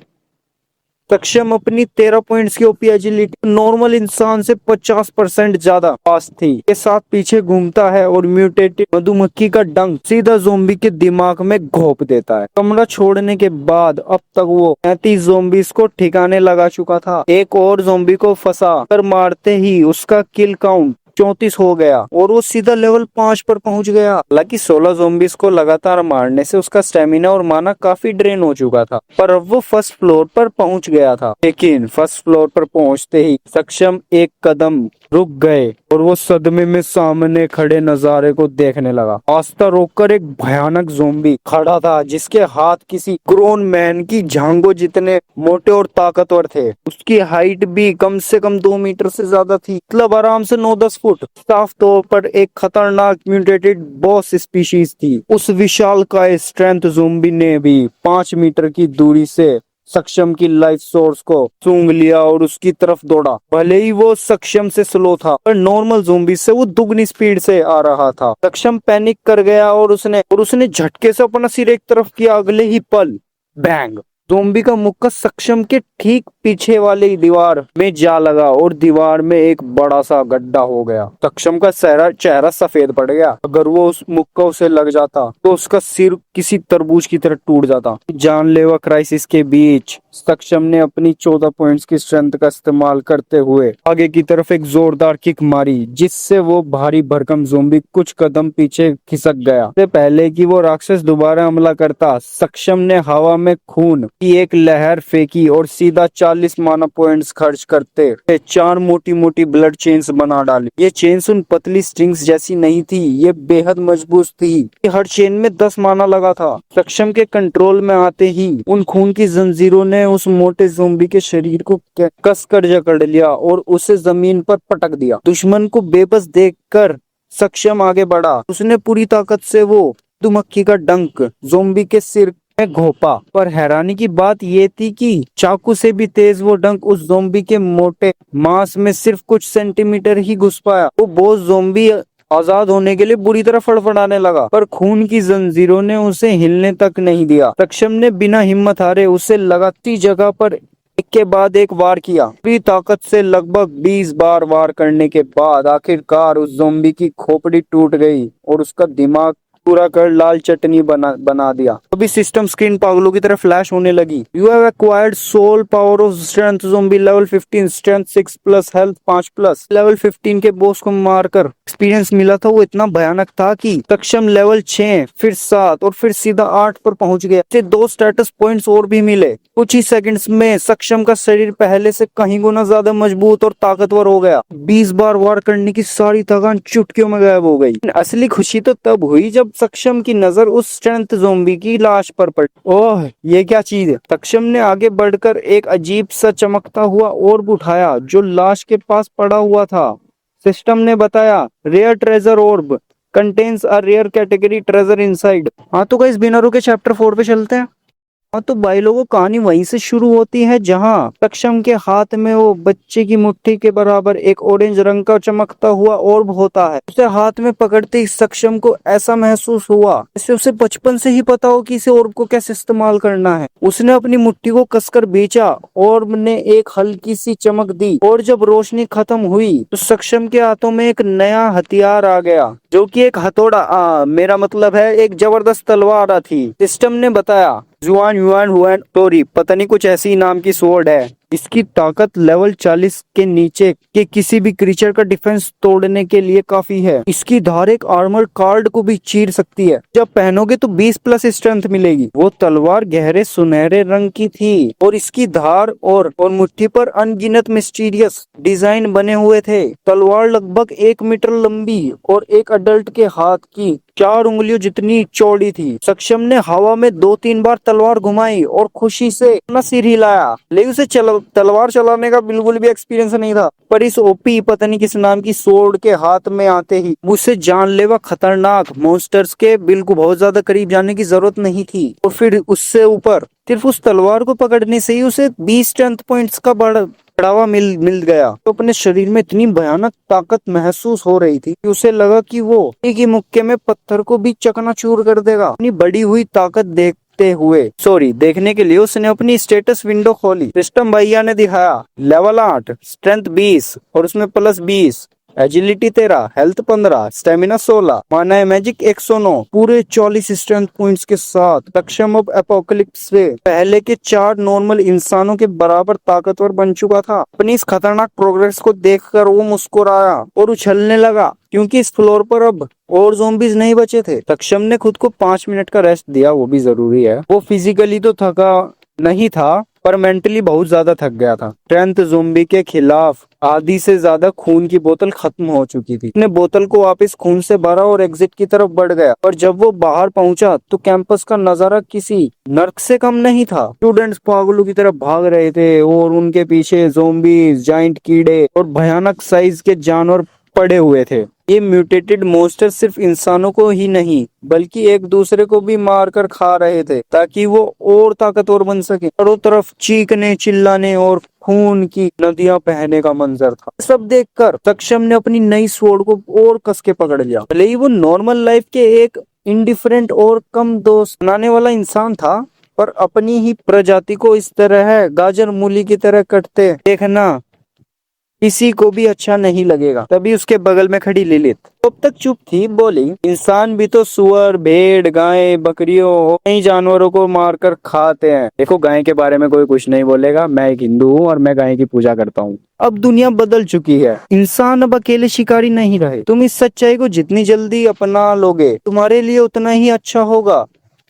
सक्षम अपनी 13 पॉइंट्स की ओपी एजिलिटी नॉर्मल इंसान से 50% ज्यादा फास्ट थी के साथ पीछे घूमता है और म्यूटेटेड मधुमक्खी का डंक सीधा ज़ोंबी के दिमाग में घोंप देता है। कमरा छोड़ने के बाद अब तक वो 35 ज़ोंबीज को ठिकाने लगा चुका था। एक और ज़ोंबी को फंसा कर मारते ही उसका किल काउंट 34 हो गया और वो सीधा लेवल 5 पर पहुंच गया। हालांकि 16 ज़ोंबीज को लगातार मारने से उसका स्टेमिना और माना काफी ड्रेन हो चुका था, पर अब वो फर्स्ट फ्लोर पर पहुंच गया था। लेकिन फर्स्ट फ्लोर पर पहुंचते ही सक्षम एक कदम रुक गए और वो सदमे में सामने खड़े नजारे को देखने लगा। रास्ता रोककर एक भयानक ज़ोंबी खड़ा था, जिसके हाथ किसी ग्रोन मैन की झांगों जितने मोटे और ताकतवर थे। उसकी हाइट भी कम से कम 2 मीटर से ज्यादा थी, मतलब आराम से 9-10 फुट। साफ तौर पर एक खतरनाक म्यूटेटेड बॉस स्पीशीज थी। उस विशाल काय स्ट्रेंथ ज़ोंबी ने भी 5 मीटर की दूरी से सक्षम की लाइफ सोर्स को सूंघ लिया और उसकी तरफ दौड़ा। भले ही वो सक्षम से स्लो था, पर नॉर्मल ज़ोंबी से वो दुगनी स्पीड से आ रहा था। सक्षम पैनिक कर गया और उसने झटके से अपना सिर एक तरफ किया। अगले ही पल बैंग, ज़ोंबी का मुक्का सक्षम के ठीक पीछे वाले दीवार में जा लगा और दीवार में एक बड़ा सा गड्ढा हो गया। सक्षम का चेहरा सफेद पड़ गया। अगर वो उस मुक्का उसे लग जाता तो उसका सिर किसी तरबूज की तरह टूट जाता। जानलेवा क्राइसिस के बीच सक्षम ने अपनी 14 पॉइंट्स की स्ट्रेंथ का इस्तेमाल करते हुए आगे की तरफ एक जोरदार किक मारी, जिससे वो भारी भरकम ज़ोंबी कुछ कदम पीछे खिसक गया। इससे पहले कि वो राक्षस दोबारा हमला करता, सक्षम ने हवा में खून की एक लहर फेंकी और सीधा 40 माना पॉइंट्स खर्च करते 4 मोटी मोटी ब्लड चेन्स बना डाली। ये चेन्स उन पतली स्ट्रिंग्स जैसी नहीं थी, ये बेहद मजबूत थी। हर चेन में 10 माना लगा था। सक्षम के कंट्रोल में आते ही उन खून की जंजीरों ने उस मोटे ज़ोंबी के शरीर को कसकर जकड़ लिया और उसे जमीन पर पटक दिया। दुश्मन को बेबस देखकर सक्षम आगे बढ़ा। उसने पूरी ताकत से वो मधुमक्खी का डंक ज़ोंबी के सिर में घोंपा, पर हैरानी की बात ये थी कि चाकू से भी तेज वो डंक उस ज़ोंबी के मोटे मांस में सिर्फ कुछ सेंटीमीटर ही घुस पाया। वो बोझ ज़ोंबी आजाद होने के लिए बुरी तरह फड़फड़ाने लगा, पर खून की जंजीरों ने उसे हिलने तक नहीं दिया। सक्षम ने बिना हिम्मत हारे उसे लगातार जगह पर एक के बाद एक वार किया। पूरी ताकत से लगभग 20 बार वार करने के बाद आखिरकार उस ज़ोंबी की खोपड़ी टूट गई और उसका दिमाग पूरा कर लाल चटनी बना दिया। अभी सिस्टम स्क्रीन पागलों की तरह फ्लैश होने लगी। You have acquired soul power of strength zombie level 15, strength 6 plus, health 5 plus. Level 15 के बॉस को मारकर एक्सपीरियंस मिला था वो इतना भयानक था कि सक्षम लेवल 6, फिर 7 और फिर सीधा 8 पर पहुंच गया। इसे 2 स्टेटस पॉइंट्स और भी मिले। कुछ ही सेकंड्स में सक्षम का शरीर पहले से कहीं गुना ज्यादा मजबूत और ताकतवर हो गया। 20 बार वार करने की सारी थकान चुटकियों में गायब हो गई। असली खुशी तो तब हुई जब सक्षम की नजर उस स्ट्रेंथ ज़ोंबी की लाश पर पड़ी। ओह, ये क्या चीज है? सक्षम ने आगे बढ़कर एक अजीब सा चमकता हुआ ऑर्ब उठाया जो लाश के पास पड़ा हुआ था। सिस्टम ने बताया, rare treasure orb contains a rare category treasure inside. हाँ तो गाइस बिना रुके चैप्टर 4 पे चलते हैं। हाँ तो भाई लोगों, कहानी वहीं से शुरू होती है जहाँ सक्षम के हाथ में वो बच्चे की मुट्ठी के बराबर एक ऑरेंज रंग का चमकता हुआ ऑर्ब होता है। उसे हाथ में पकड़ते ही सक्षम को ऐसा महसूस हुआ जैसे उसे बचपन से ही पता हो कि इसे ऑर्ब को कैसे इस्तेमाल करना है। उसने अपनी मुट्ठी को कसकर बेचा, ऑर्ब ने एक हल्की सी चमक दी और जब रोशनी खत्म हुई तो सक्षम के हाथों में एक नया हथियार आ गया जो कि एक हथौड़ा, मेरा मतलब है एक जबरदस्त तलवार थी। सिस्टम ने बताया, जुआन युआन हुआन टोरी, पता नहीं कुछ ऐसी नाम की स्वॉर्ड है। इसकी ताकत लेवल 40 के नीचे के किसी भी क्रीचर का डिफेंस तोड़ने के लिए काफी है। इसकी धार एक आर्मर कार्ड को भी चीर सकती है। जब पहनोगे तो 20 प्लस स्ट्रेंथ मिलेगी। वो तलवार गहरे सुनहरे रंग की थी और इसकी धार और मुट्ठी पर अनगिनत मिस्टीरियस डिजाइन बने हुए थे। तलवार लगभग 1 मीटर लंबी और एक अडल्ट के हाथ की 4 उंगलियों जितनी चौड़ी थी। सक्षम ने हवा में 2-3 बार तलवार घुमाई और खुशी से अपना सिर हिलाया, लेकिन उसे तलवार चलाने का बिल्कुल भी एक्सपीरियंस नहीं था। पर इस ओपी पता नहीं किस नाम की स्वॉर्ड के हाथ में आते ही मुझसे जानलेवा खतरनाक मॉन्स्टर्स के बिल्कुल बहुत ज्यादा करीब जाने की जरूरत नहीं थी। और फिर उससे ऊपर सिर्फ उस तलवार को पकड़ने से ही उसे 20 स्ट्रेंथ पॉइंट्स का बढ़ावा मिल गया। तो अपने शरीर में इतनी भयानक ताकत महसूस हो रही थी कि उसे लगा कि वो एक ही मुक्के में पत्थर को भी चकनाचूर कर देगा। अपनी बढ़ी हुई ताकत देखने के लिए उसने अपनी स्टेटस विंडो खोली। सिस्टम भैया ने दिखाया, लेवल 8, स्ट्रेंथ 20 और उसमें प्लस 20, एजिलिटी 13, हेल्थ 15, स्टेमिना 16, माना है मैजिक 109, पूरे 40 स्ट्रेंथ पॉइंट्स के साथ सक्षम अब एपोकलिप्स से पहले के 4 नॉर्मल इंसानों के बराबर ताकतवर बन चुका था। अपनी इस खतरनाक प्रोग्रेस को देखकर वो मुस्कुराया और उछलने लगा क्योंकि इस फ्लोर पर अब और ज़ॉम्बीज नहीं बचे थे। सक्षम ने खुद को 5 मिनट का रेस्ट दिया, वो भी जरूरी है। वो फिजिकली तो थका नहीं था पर मेंटली बहुत ज्यादा थक गया था। स्ट्रेंथ ज़ोंबी के खिलाफ आधी से ज्यादा खून की बोतल खत्म हो चुकी थी। उसने बोतल को वापस खून से भरा और एग्जिट की तरफ बढ़ गया। पर जब वो बाहर पहुंचा तो कैंपस का नजारा किसी नर्क से कम नहीं था। स्टूडेंट्स पागलों की तरफ भाग रहे थे और उनके पीछे ज़ॉम्बीज, जाइंट कीड़े और भयानक साइज के जानवर पड़े हुए थे। ये म्यूटेटेड मॉन्स्टर सिर्फ इंसानों को ही नहीं बल्कि एक दूसरे को भी मारकर खा रहे थे ताकि वो और ताकतवर बन सके। चारों तरफ चीखने, चिल्लाने और खून की नदियां बहने का मंजर था। सब देखकर सक्षम ने अपनी नई स्वॉर्ड को और कस के पकड़ लिया। भले ही वो नॉर्मल लाइफ के एक इंडिफरेंट और कम दोस्त बनाने वाला इंसान था, पर अपनी ही प्रजाति को इस तरह गाजर मूली की तरह कटते देखना किसी को भी अच्छा नहीं लगेगा। तभी उसके बगल में खड़ी लिलित अब तक चुप थी, बोली, इंसान भी तो सुअर, भेड़, गाय, बकरियों, कई जानवरों को मारकर खाते हैं। देखो, गाय के बारे में कोई कुछ नहीं बोलेगा। मैं एक हिंदू हूँ और मैं गाय की पूजा करता हूँ। अब दुनिया बदल चुकी है। इंसान अब अकेले शिकारी नहीं रहे। तुम इस सच्चाई को जितनी जल्दी अपना लोगे तुम्हारे लिए उतना ही अच्छा होगा।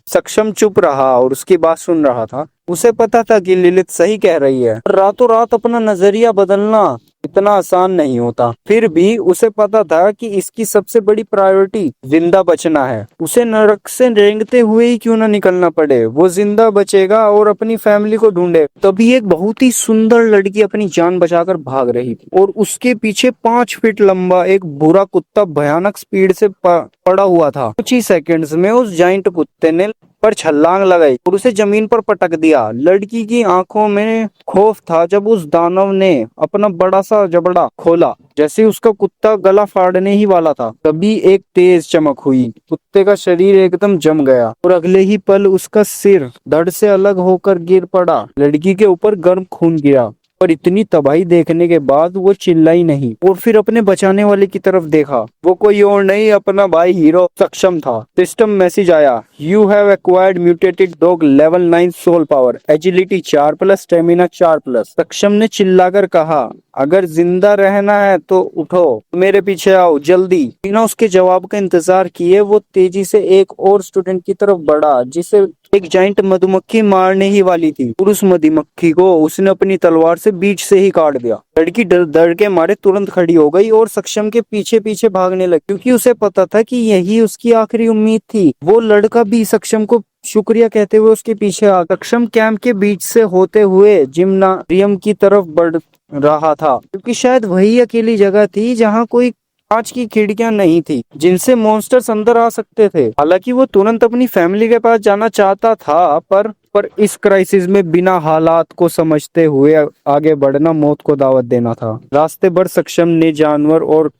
सक्षम चुप रहा और उसकी बात सुन रहा था। उसे पता था कि लिलित सही कह रही है। रातों रात अपना नजरिया बदलना इतना आसान नहीं होता। फिर भी उसे पता था कि इसकी सबसे बड़ी प्रायोरिटी जिंदा बचना है। उसे नरक से रेंगते हुए ही क्यों ना निकलना पड़े, वो जिंदा बचेगा और अपनी फैमिली को ढूंढे। तभी एक बहुत ही सुंदर लड़की अपनी जान बचाकर भाग रही थी और उसके पीछे 5 फीट लंबा एक बुरा कुत्ता भयानक स्पीड से पड़ा हुआ था। कुछ ही सेकंड्स में उस जाइंट कुत्ते ने पर छलांग लगाई और उसे जमीन पर पटक दिया। लड़की की आंखों में खौफ था जब उस दानव ने अपना बड़ा सा जबड़ा खोला। जैसे उसका कुत्ता गला फाड़ने ही वाला था, तभी एक तेज चमक हुई। कुत्ते का शरीर एकदम जम गया और अगले ही पल उसका सिर धड़ से अलग होकर गिर पड़ा। लड़की के ऊपर गर्म खून गिरा पर इतनी तबाही देखने के बाद वो चिल्लाई नहीं और फिर अपने बचाने वाले की तरफ देखा। वो कोई और नहीं, अपना भाई हीरो सक्षम था। सिस्टम मैसेज आया, you have acquired mutated dog level 9 soul power, agility 4+, stamina 4+। Saksham ने चिल्लाकर कहा, अगर जिंदा रहना है तो उठो, मेरे पीछे आओ जल्दी। बिना उसके जवाब का इंतजार किए वो तेजी से एक और स्टूडेंट की तरफ बढ़ा जिसे एक जाइंट मधुमक्खी मारने ही वाली थी। और उस मधुमक्खी को उसने अपनी तलवार से बीच से ही काट दिया। लड़की डर के मारे तुरंत खड़ी हो गई और सक्षम के पीछे पीछे भागने लगी, क्योंकि उसे पता था कि यही उसकी आखिरी उम्मीद थी। वो लड़का भी सक्षम को शुक्रिया कहते हुए उसके पीछे आ। सक्षम कैंप के बीच से होते हुए जिम्नारियम की तरफ बढ़ रहा था, क्योंकि शायद वही अकेली जगह थी जहाँ कोई कांच की खिड़कियां नहीं थी जिनसे मॉन्स्टर्स अंदर आ सकते थे। हालांकि वो तुरंत अपनी फैमिली के पास जाना चाहता था, पर इस क्राइसिस में बिना हालात को समझते हुए आगे बढ़ना मौत को दावत देना था। रास्ते भर सक्षम ने जानवर और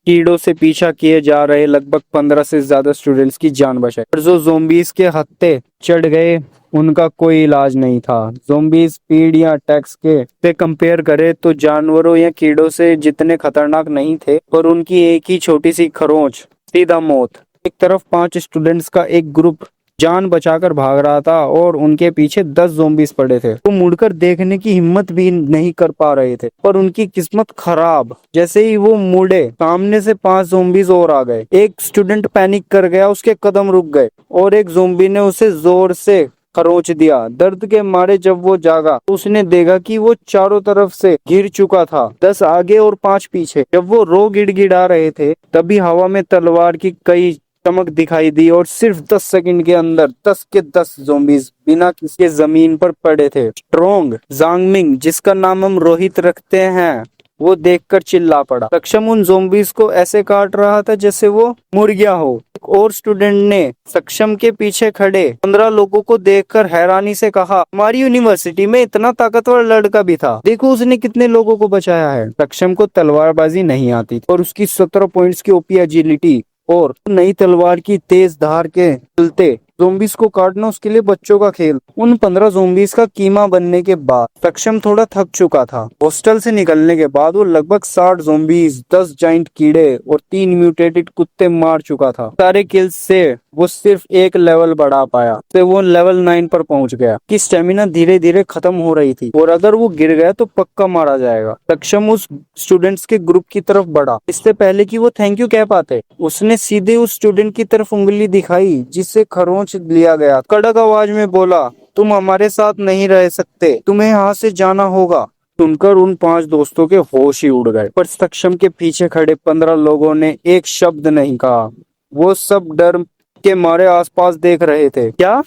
कीड़ों से पीछा किए जा रहे लगभग 15 से ज्यादा स्टूडेंट्स की जान बचाई। और जो ज़ोंबीज के हत्थे चढ़ गए उनका कोई इलाज नहीं था। ज़ोंबीज स्पीड या अटैक्स के से कंपेयर करे तो जानवरों या कीड़ों से जितने खतरनाक नहीं थे, पर उनकी एक ही छोटी सी खरोंच, सीधा मौत। एक तरफ 5 स्टूडेंट्स का एक ग्रुप जान बचाकर भाग रहा था और उनके पीछे 10 ज़ोंबीज पड़े थे। वो मुड़कर देखने की हिम्मत भी नहीं कर पा रहे थे, पर उनकी किस्मत खराब। जैसे ही वो मुड़े, सामने से 5 ज़ोंबीज और आ गए। एक स्टूडेंट पैनिक कर गया, उसके कदम रुक गए और एक ज़ोंबी ने उसे जोर से खरोच दिया। दर्द के मारे जब वो जागा, उसने देखा कि वो चारों तरफ से घिर चुका था, 10 आगे और 5 पीछे। जब वो रो गिड़गिड़ा रहे थे, तभी हवा में तलवार की कई चमक दिखाई दी और सिर्फ 10 सेकंड के अंदर 10 के 10 ज़ोंबीज बिना किसी जमीन पर पड़े थे। स्ट्रोंग जांगमिंग, जिसका नाम हम रोहित रखते हैं, वो देखकर चिल्ला पड़ा। सक्षम उन ज़ोंबीज को ऐसे काट रहा था जैसे वो मुर्गियां हो। एक और स्टूडेंट ने सक्षम के पीछे खड़े 15 लोगों को देखकर हैरानी से कहा, हमारी यूनिवर्सिटी में इतना ताकतवर लड़का भी था, देखो उसने कितने लोगों को बचाया है। सक्षम को तलवारबाजी नहीं आती थी और उसकी 17 पॉइंट्स की ओपी एजिलिटी और नई तलवार की तेज धार के चलते ज़ोंबीज को काटना उसके लिए बच्चों का खेल। उन 15 ज़ोंबीज का कीमा बनने के बाद सक्षम थोड़ा थक चुका था। हॉस्टल से निकलने के बाद वो लगभग 60 ज़ोंबीज, 10 जाइंट कीड़े और 3 म्यूटेटेड कुत्ते मार चुका था। सारे किल्स से वो सिर्फ एक लेवल बढ़ा पाया, तो वो लेवल 9 पर पहुंच गया। कि स्टेमिना धीरे धीरे खत्म हो रही थी और अगर वो गिर गया तो पक्का मारा जाएगा। सक्षम उस स्टूडेंट्स के ग्रुप की तरफ बढ़ा। इससे पहले कि वो थैंक यू कह पाते, उसने सीधे उस स्टूडेंट की तरफ उंगली दिखाई जिससे खरोंच लिया गया। कड़क आवाज में बोला, तुम हमारे साथ नहीं रह सकते, तुम्हें यहाँ से जाना होगा। सुनकर उन 5 दोस्तों के होश ही उड़ गए, पर सक्षम के पीछे खड़े 15 लोगों ने एक शब्द नहीं कहा। वो सब डर के मारे आसपास देख रहे थे। क्या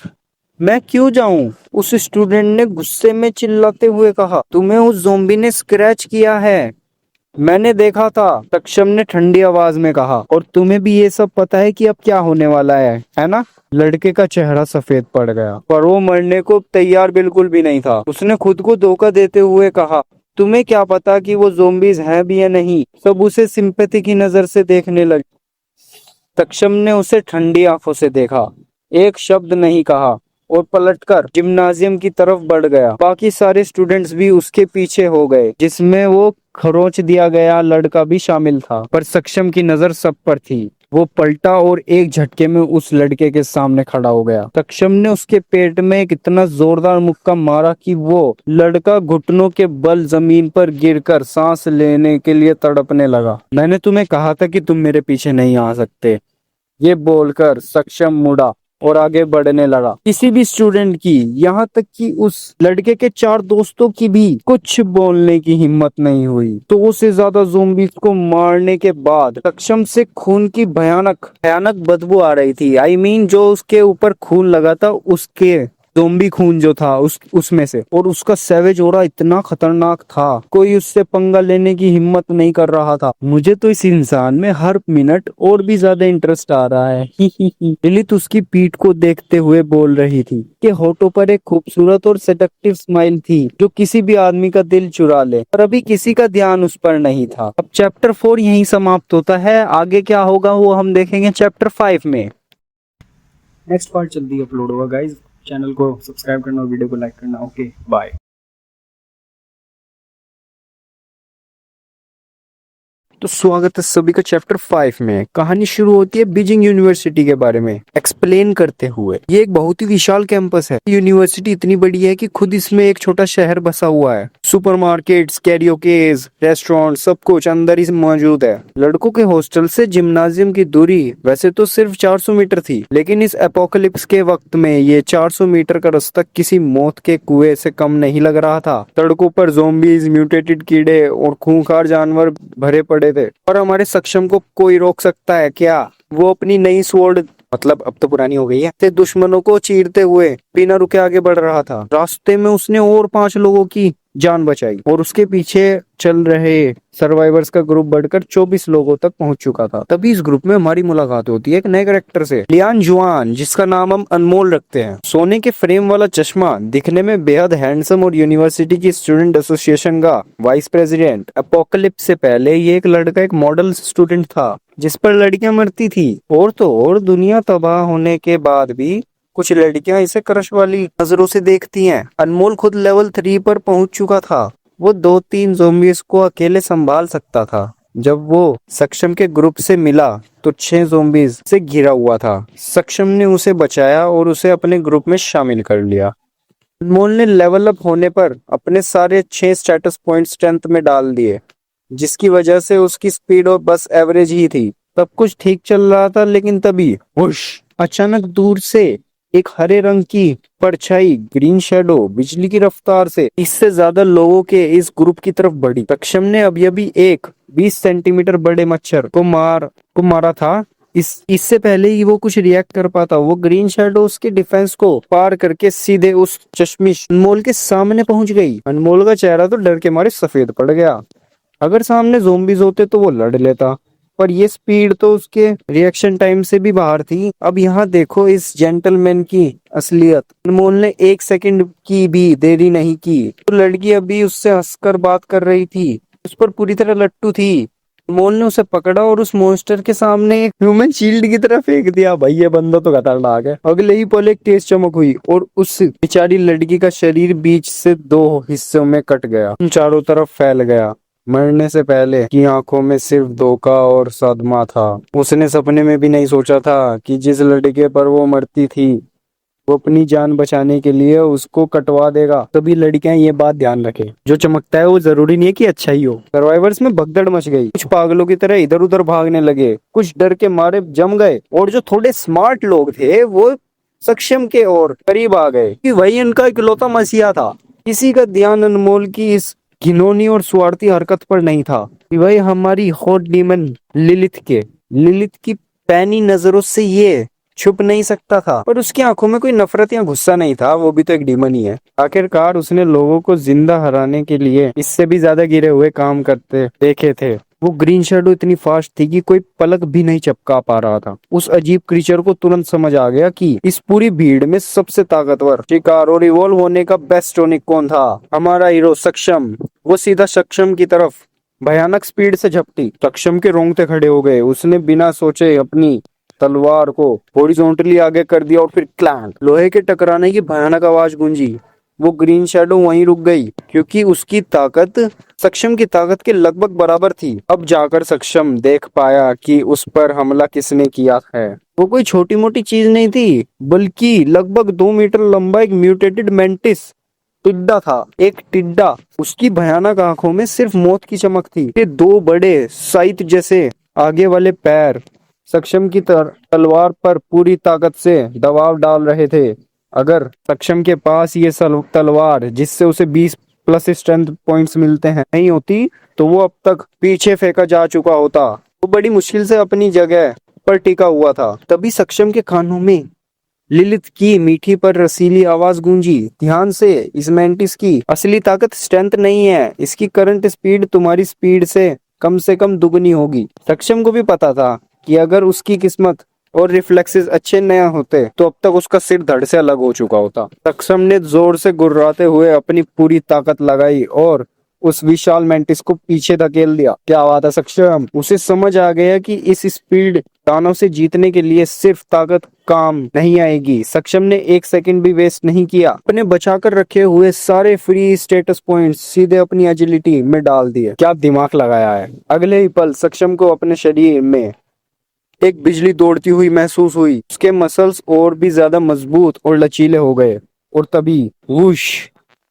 मैं क्यों जाऊं? उस स्टूडेंट ने गुस्से में चिल्लाते हुए कहा, तुम्हें उस ज़ोंबी ने स्क्रैच किया है, मैंने देखा था। सक्षम ने ठंडी आवाज में कहा, और तुम्हें भी ये सब पता है कि अब क्या होने वाला है ना? लड़के का चेहरा सफेद पड़ गया, पर वो मरने को तैयार बिल्कुल भी नहीं था। उसने खुद को धोखा देते हुए कहा, तुम्हें क्या पता कि वो ज़ोंबीज हैं भी या नहीं? सब उसे सिंपैथी की नजर से देखने लगे। सक्षम ने उसे ठंडी आंखों से देखा, एक शब्द नहीं कहा और पलटकर जिम्नाजियम की तरफ बढ़ गया। बाकी सारे स्टूडेंट्स भी उसके पीछे हो गए, जिसमें वो खरोंच दिया गया लड़का भी शामिल था। पर सक्षम की नजर सब पर थी। वो पलटा और एक झटके में उस लड़के के सामने खड़ा हो गया। सक्षम ने उसके पेट में एक इतना जोरदार मुक्का मारा कि वो लड़का घुटनों के बल जमीन पर गिरकर सांस लेने के लिए तड़पने लगा। मैंने तुम्हें कहा था कि तुम मेरे पीछे नहीं आ सकते, ये बोलकर सक्षम मुड़ा और आगे बढ़ने लगा। किसी भी स्टूडेंट की, यहाँ तक कि उस लड़के के 4 दोस्तों की भी कुछ बोलने की हिम्मत नहीं हुई। 2 से ज्यादा ज़ोंबीज को मारने के बाद सक्षम से खून की भयानक बदबू आ रही थी। I mean, जो उसके ऊपर खून लगा था उसके ज़ोंबी खून जो था उसमें से, और उसका सैवेज ऑरा इतना खतरनाक था, कोई उससे पंगा लेने की हिम्मत नहीं कर रहा था। मुझे तो इस इंसान में हर मिनट और भी ज्यादा इंटरेस्ट आ रहा है। लिलित उसकी पीठ को देखते हुए बोल रही थी कि होठों पर एक खूबसूरत और सेडक्टिव स्माइल थी जो किसी भी आदमी का दिल चुरा ले, पर अभी किसी का ध्यान उस पर नहीं था। अब चैप्टर 4 यहीं समाप्त होता है। आगे क्या होगा वो हम देखेंगे चैप्टर 5 में। नेक्स्ट पार्ट जल्दी अपलोड होगा गाइज। चैनल को सब्सक्राइब करना और वीडियो को लाइक करना। Okay bye. तो स्वागत है सभी का चैप्टर 5 में। कहानी शुरू होती है बीजिंग यूनिवर्सिटी के बारे में एक्सप्लेन करते हुए। ये एक बहुत ही विशाल कैंपस है। यूनिवर्सिटी इतनी बड़ी है कि खुद इसमें एक छोटा शहर बसा हुआ है। सुपरमार्केट्स, कैरियोकेज, रेस्टोरेंट, सब कुछ अंदर ही मौजूद है। लड़कों के हॉस्टल से जिम्नाजियम की दूरी वैसे तो सिर्फ 400 मीटर थी, लेकिन इस एपोकलिप्स के वक्त में ये 400 मीटर का रास्ता किसी मौत के कुएं से कम नहीं लग रहा था। सड़कों पर ज़ॉम्बीज, म्यूटेटेड कीड़े और खूंखार जानवर भरे पड़े थे। और हमारे सक्षम को कोई रोक सकता है क्या? वो अपनी नई स्वॉर्ड, मतलब अब तो पुरानी हो गई है, से दुश्मनों को चीरते हुए बिना रुके आगे बढ़ रहा था। रास्ते में उसने और 5 लोगों की जान बचाई और उसके पीछे चल रहे सर्वाइवर्स का ग्रुप बढ़कर 24 लोगों तक पहुंच चुका था। तभी इस ग्रुप में हमारी मुलाकात होती है एक नए कैरेक्टर से, लियान जुआन, जिसका नाम हम अनमोल रखते हैं। सोने के फ्रेम वाला चश्मा, दिखने में बेहद हैंडसम और यूनिवर्सिटी की स्टूडेंट एसोसिएशन का वाइस प्रेसिडेंट। एपोकलिप्स से पहले ये एक लड़का एक मॉडल स्टूडेंट था जिस पर लड़कियां मरती थी। और तो और दुनिया तबाह होने के बाद भी कुछ लड़कियां इसे क्रश वाली नजरों से देखती हैं। अनमोल खुद लेवल 3 पर पहुंच चुका था। वो 2-3 ज़ॉम्बीज़ को अकेले संभाल सकता था। जब वो सक्षम के ग्रुप से मिला तो 6 ज़ॉम्बीज़ से घिरा हुआ था। सक्षम ने उसे बचाया और उसे अपने ग्रुप में शामिल कर लिया। अनमोल ने लेवल अप होने पर अपने सारे 6 स्टेटस पॉइंट स्ट्रेंथ में डाल दिए, जिसकी वजह से उसकी स्पीड और बस एवरेज ही थी। सब कुछ ठीक चल रहा था, लेकिन तभी वुश, अचानक दूर से एक हरे रंग की परछाई, ग्रीन शैडो, बिजली की रफ्तार से इससे ज्यादा लोगों के इस ग्रुप की तरफ बढ़ी। सक्षम ने अभी एक 20 सेंटीमीटर बड़े मच्छर को मारा था। इससे पहले ही वो कुछ रिएक्ट कर पाता, वो ग्रीन शैडो उसके डिफेंस को पार करके सीधे उस चश्मिश अनमोल के सामने पहुंच गई। अनमोल का चेहरा तो डर के मारे सफेद पड़ गया। अगर सामने ज़ॉम्बीज़ होते तो वो लड़ लेता, पर ये स्पीड तो उसके रिएक्शन टाइम से भी बाहर थी। अब यहाँ देखो इस जेंटलमैन की असलियत। अनमोल ने 1 सेकंड की भी देरी नहीं की। तो लड़की अभी उससे हंसकर बात कर रही थी, उस पर पूरी तरह लट्टू थी। अनमोल ने उसे पकड़ा और उस मॉन्स्टर के सामने एक ह्यूमन शील्ड की तरह फेंक दिया। भाई ये बंदा तो खतरनाक है। अगले ही पल एक तेज चमक हुई और उस बेचारी लड़की का शरीर बीच से 2 हिस्सों में कट गया, चारों तरफ फैल गया। मरने से पहले की आंखों में सिर्फ धोखा और सदमा था। उसने सपने में भी नहीं सोचा था कि जिस लड़के पर वो मरती थी वो अपनी जान बचाने के लिए उसको कटवा देगा। तभी लड़कियां ये बात ध्यान रखें, जो चमकता है वो जरूरी नहीं है कि अच्छा ही हो। सर्वाइवर्स में भगदड़ मच गई। कुछ पागलों की तरह इधर उधर भागने लगे, कुछ डर के मारे जम गए, और जो थोड़े स्मार्ट लोग थे वो सक्षम के और करीब आ गए कि वही इनका इकलौता मसीहा था। किसी का ध्यान अनमोल की इस घिनौनी और स्वार्थी हरकत पर नहीं था कि भाई हमारी हॉट डीमन लिलिथ की पैनी नजरों से ये छुप नहीं सकता था। पर उसकी आंखों में कोई नफरत या गुस्सा नहीं था, वो भी तो एक डीमन ही है। आखिरकार उसने लोगों को जिंदा हराने के लिए इससे भी ज्यादा गिरे हुए काम करते देखे थे। वो ग्रीन शैडो इतनी फास्ट थी कि कोई पलक भी नहीं चपका पा रहा था। उस अजीब क्रीचर को तुरंत समझ आ गया कि इस पूरी भीड़ में सबसे ताकतवर, शिकार और इवॉल्व होने का बेस्ट टॉनिक कौन था। हमारा हीरो सक्षम। वो सीधा सक्षम की तरफ भयानक स्पीड से झपटी। सक्षम के रोंगटे खड़े हो गए। उसने बिना सोचे अपनी तलवार को हॉरिजॉन्टली आगे कर दिया और फिर क्लैंक, लोहे के टकराने की भयानक आवाज गूंजी। वो ग्रीन शैडो वहीं रुक गई, क्योंकि उसकी ताकत सक्षम की ताकत के लगभग बराबर थी। अब जाकर सक्षम देख पाया कि उस पर हमला किसने किया है। वो कोई छोटी मोटी चीज नहीं थी, बल्कि लगभग 2 मीटर लंबा एक म्यूटेटेड मेंटिस टिड्डा था। एक टिड्डा, उसकी भयानक आंखों में सिर्फ मौत की चमक थी। ये 2 बड़े साइट जैसे आगे वाले पैर सक्षम की तलवार पर पूरी ताकत से दबाव डाल रहे थे। अगर सक्षम के पास ये तलवार, जिससे उसे 20 प्लस स्ट्रेंथ पॉइंट्स मिलते हैं, नहीं होती तो वो अब तक पीछे फेंका जा चुका होता। वो बड़ी मुश्किल से अपनी जगह पर टिका हुआ था। तभी सक्षम के कानों में लिलिथ की मीठी पर रसीली आवाज गूंजी। ध्यान से, इस मेंटिस की असली ताकत स्ट्रेंथ नहीं है, इसकी करंट स्पीड तुम्हारी स्पीड से कम दुगनी होगी। सक्षम को भी पता था कि अगर उसकी किस्मत और रिफ्लेक्सेस अच्छे न होते तो अब तक उसका सिर धड़ से अलग हो चुका होता। सक्षम ने जोर से गुर्राते हुए अपनी पूरी ताकत लगाई और उस विशाल मेंटिस को पीछे धकेल दिया। क्या बात है सक्षम, उसे समझ आ गया कि इस स्पीड दानव से जीतने के लिए सिर्फ ताकत काम नहीं आएगी। सक्षम ने एक सेकंड भी वेस्ट नहीं किया, अपने बचाकर रखे हुए सारे फ्री स्टेटस पॉइंट्स सीधे अपनी एजिलिटी में डाल दिए। क्या दिमाग लगाया है। अगले ही पल सक्षम को अपने शरीर में एक बिजली दौड़ती हुई महसूस हुई। उसके मसल्स और भी ज्यादा मजबूत और लचीले हो गए और तभी वुश,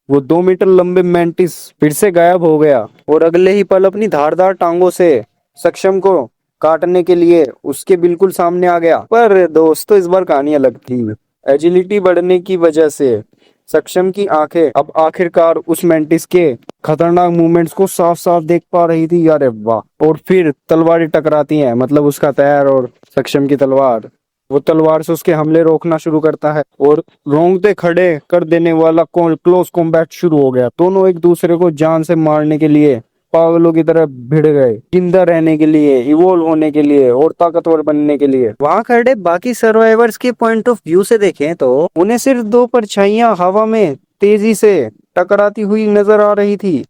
वो 2 मीटर लंबे मेंटिस फिर से गायब हो गया और अगले ही पल अपनी धारदार टांगों से सक्षम को काटने के लिए उसके बिल्कुल सामने आ गया। पर दोस्तों इस बार कहानी अलग थी। एजिलिटी बढ़ने की वजह से सक्षम की आंखें अब आखिरकार उस मेंटिस के खतरनाक मूवमेंट्स को साफ साफ देख पा रही थी। यार वाह। और फिर तलवारें टकराती हैं, मतलब उसका पैर और सक्षम की तलवार। वो तलवार से उसके हमले रोकना शुरू करता है और रोंगटे खड़े कर देने वाला क्लोज कॉम्बैट शुरू हो गया। दोनों एक दूसरे को जान से मारने के लिए पागलों की तरह भिड़ गए, जिंदा रहने के लिए, इवोल्व होने के लिए और ताकतवर बनने के लिए। वहां खड़े बाकी सर्वाइवर्स के पॉइंट ऑफ व्यू से देखें तो उन्हें सिर्फ 2 परछाइयां हवा में तेजी से टकराती हुई नजर आ रही थी।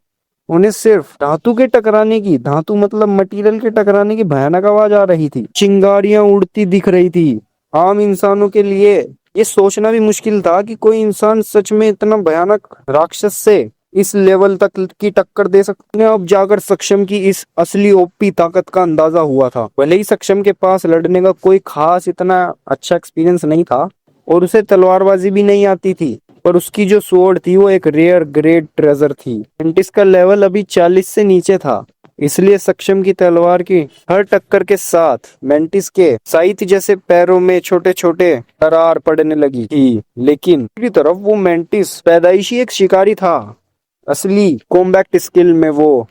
उन्हें सिर्फ धातु के टकराने की, धातु मतलब मटेरियल के टकराने की भयानक आवाज आ रही थी। चिंगारियां उड़ती दिख रही थी। आम इंसानों के लिए ये सोचना भी मुश्किल था कि कोई इंसान सच में इतना भयानक राक्षस से इस लेवल तक की टक्कर दे सकते हैं। अब जाकर सक्षम की इस असली ओपी ताकत का अंदाजा हुआ था। भले ही सक्षम के पास लड़ने का कोई खास इतना अच्छा एक्सपीरियंस नहीं था और उसे तलवारबाजी भी नहीं आती थी, पर उसकी जो स्वॉर्ड थी वो एक रेयर ग्रेट ट्रेजर थी। मेंटिस का लेवल अभी 40 से नीचे था, इसलिए सक्षम की तलवार की हर टक्कर के साथ मेंटिस के साइथ जैसे पैरों में छोटे छोटे दरार पड़ने लगी थी। लेकिन दूसरी तरफ वो मेंटिस पैदाइशी एक शिकारी था। असली कॉम्बैट स्किल में वो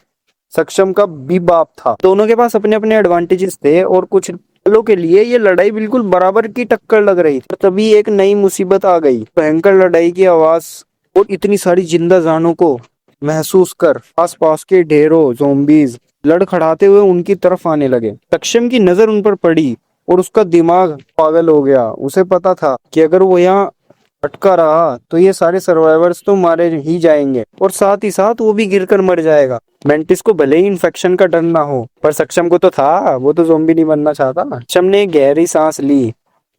सक्षम का भी बाप था। दोनों के पास अपने अपने एडवांटेजेस थे और कुछ पलों के लिए ये लड़ाई बिल्कुल बराबर की टक्कर लग रही थी। तभी एक नई मुसीबत आ गई। भयंकर लड़ाई की आवाज और इतनी सारी जिंदा जानों को महसूस कर आसपास के ढेरों ज़ॉम्बीज लड़खड़ाते हुए उनकी तरफ आने लगे। सक्षम की नजर उन पर पड़ी और उसका दिमाग पागल हो गया। उसे पता था कि अगर वो यहाँ अटका रहा तो ये सारे सर्वाइवर्स तो मारे ही जाएंगे और साथ ही साथ वो भी गिरकर मर जाएगा। मेंटिस को भले ही इन्फेक्शन का डर ना हो, पर सक्षम को तो था। वो तो ज़ॉम्बी नहीं बनना चाहता। सक्षम ने गहरी सांस ली,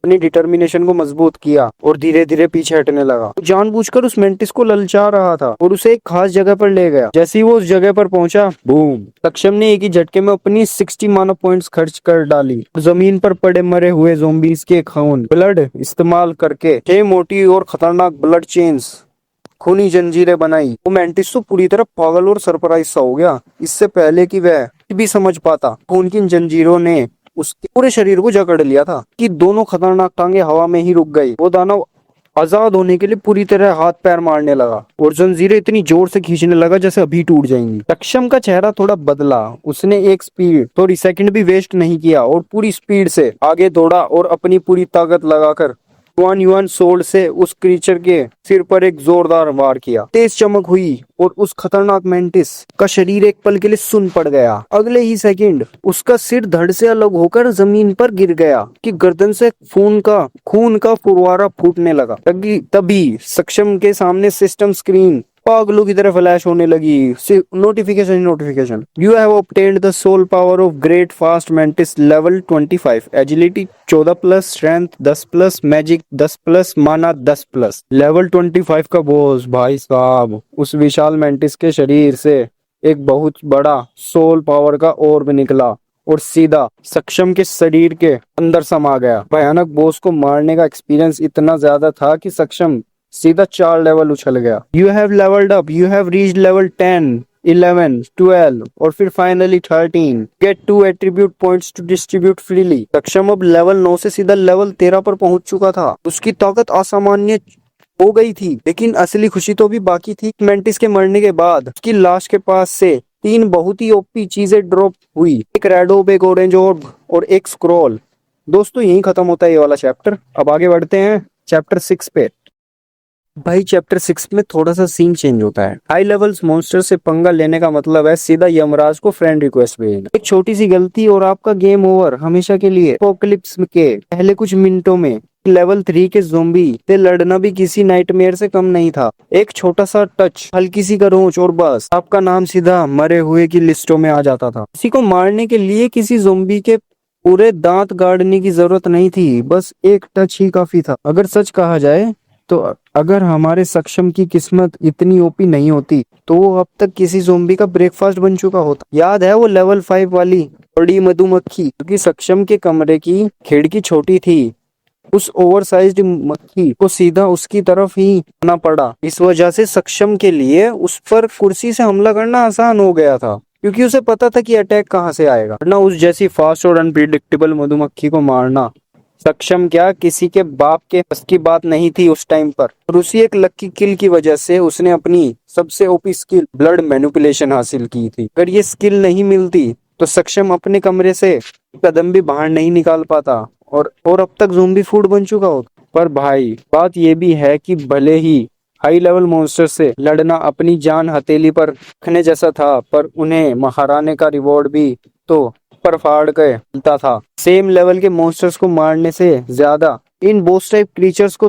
अपनी डिटर्मिनेशन को मजबूत किया और धीरे धीरे पीछे हटने लगा। जानबूझकर उस मेंटिस को ललचा रहा था और उसे एक खास जगह पर ले गया। जैसे ही वो उस जगह पर पहुंचा, बूम, सक्षम ने एक ही झटके में अपनी 60 माना पॉइंट्स खर्च कर डाली। जमीन पर पड़े मरे हुए ज़ॉम्बीज के खून ब्लड इस्तेमाल करके 6 मोटी और खतरनाक ब्लड चेन्स, खूनी जंजीरें बनाई। वो मेंटिस तो पूरी तरह पागल और सरप्राइज सा हो गया। इससे पहले कि वह भी समझ पाता, खून की जंजीरों ने उसके पूरे शरीर को जकड़ लिया था कि दोनों खतरनाक टांगे हवा में ही रुक गई। वो दानव आजाद होने के लिए पूरी तरह हाथ पैर मारने लगा और जंजीरें इतनी जोर से खींचने लगा जैसे अभी टूट जाएंगी। सक्षम का चेहरा थोड़ा बदला। उसने एक स्पीड थोड़ी सेकंड भी वेस्ट नहीं किया और पूरी स्पीड से आगे दौड़ा और अपनी पूरी ताकत लगाकर युआन सोल्ड से उस क्रीचर के सिर पर एक जोरदार वार किया। तेज चमक हुई और उस खतरनाक मेंटिस का शरीर एक पल के लिए सुन्न पड़ गया। अगले ही सेकंड उसका सिर धड़ से अलग होकर जमीन पर गिर गया कि गर्दन से खून का फुवारा फूटने लगा। तभी सक्षम के सामने सिस्टम स्क्रीन पागलों की तरह फ्लैश होने लगी। Notification, you have obtained the soul power of great fast mantis level 25, agility 14+, strength 10+, magic 10+, mana 10+। Level 25 का बॉस भाई साहब, उस विशाल मेंटिस के शरीर से एक बहुत बड़ा सोल पावर का ऑर्ब निकला और सीधा सक्षम के शरीर के अंदर समा गया। भयानक बॉस को मारने का एक्सपीरियंस इतना ज्यादा था कि सक्षम सीधा 4 लेवल उछल गया। You have levelled up, you have reached level 10, 11, 12 और फिर finally 13। Get 2 attribute points to distribute freely. Saksham अब लेवल 9 से सीधा लेवल 13 पर पहुंच चुका था। उसकी ताकत असामान्य हो गई थी, लेकिन असली खुशी तो भी बाकी थी। मेंटिस के मरने के बाद उसकी लाश के पास से 3 बहुत ही ओपी चीजें ड्रॉप हुई, एक रेड ऑर्ब, एक ऑरेंज ऑर्ब और एक स्क्रॉल। दोस्तों यहीं खत्म होता है ये वाला चैप्टर। अब आगे बढ़ते हैं चैप्टर 6 पे। भाई चैप्टर 6 में थोड़ा सा सीन चेंज होता है। हाई लेवल्स मॉन्स्टर से पंगा लेने का मतलब है सीधा यमराज को फ्रेंड रिक्वेस्ट भेजना। एक छोटी सी गलती और आपका गेम ओवर हमेशा के लिए। एपोकलिप्स के पहले कुछ मिनटों में लेवल 3 के ज़ोंबी से लड़ना भी किसी नाइटमेयर से कम नहीं था। एक छोटा सा टच, हल्की सी खरोंच और बस आपका नाम सीधा मरे हुए की लिस्टों में आ जाता था। किसी को मारने के लिए किसी ज़ोंबी के पूरे दांत गाड़ने की जरूरत नहीं थी, बस एक टच ही काफी था। अगर सच कहा जाए तो अगर हमारे सक्षम की किस्मत इतनी ओपी नहीं होती तो वो अब तक किसी ज़ोंबी का ब्रेकफास्ट बन चुका होता। याद है वो लेवल 5 वाली बड़ी मधुमक्खी, क्योंकि सक्षम के कमरे की खिड़की छोटी थी, उस ओवरसाइज्ड मक्खी को सीधा उसकी तरफ ही आना पड़ा। इस वजह से सक्षम के लिए उस पर कुर्सी से हमला करना आसान हो गया था, क्योंकि उसे पता था कि अटैक कहाँ से आएगा। वरना उस जैसी फास्ट और अनप्रिडिक्टेबल मधुमक्खी को मारना सक्षम क्या किसी के बाप के बस की बात नहीं थी उस टाइम पर। और उसी एक लकी किल की वजह से उसने अपनी सबसे ओपी स्किल ब्लड मैनिपुलेशन हासिल की थी। अगर ये स्किल नहीं मिलती तो सक्षम अपने कमरे से कदम भी बाहर नहीं निकाल पाता और अब तक ज़ोंबी फूड बन चुका होता। पर भाई बात ये भी है कि भले ही हाई लेवल मॉन्स्टर से लड़ना अपनी जान हथेली पर रखने जैसा था, पर उन्हें हराने का रिवॉर्ड भी तो पर फाड़ के मिलता था। सेम लेवल के मॉन्स्टर्स को मारने से ज्यादा इन बॉस टाइप क्रीचर्स को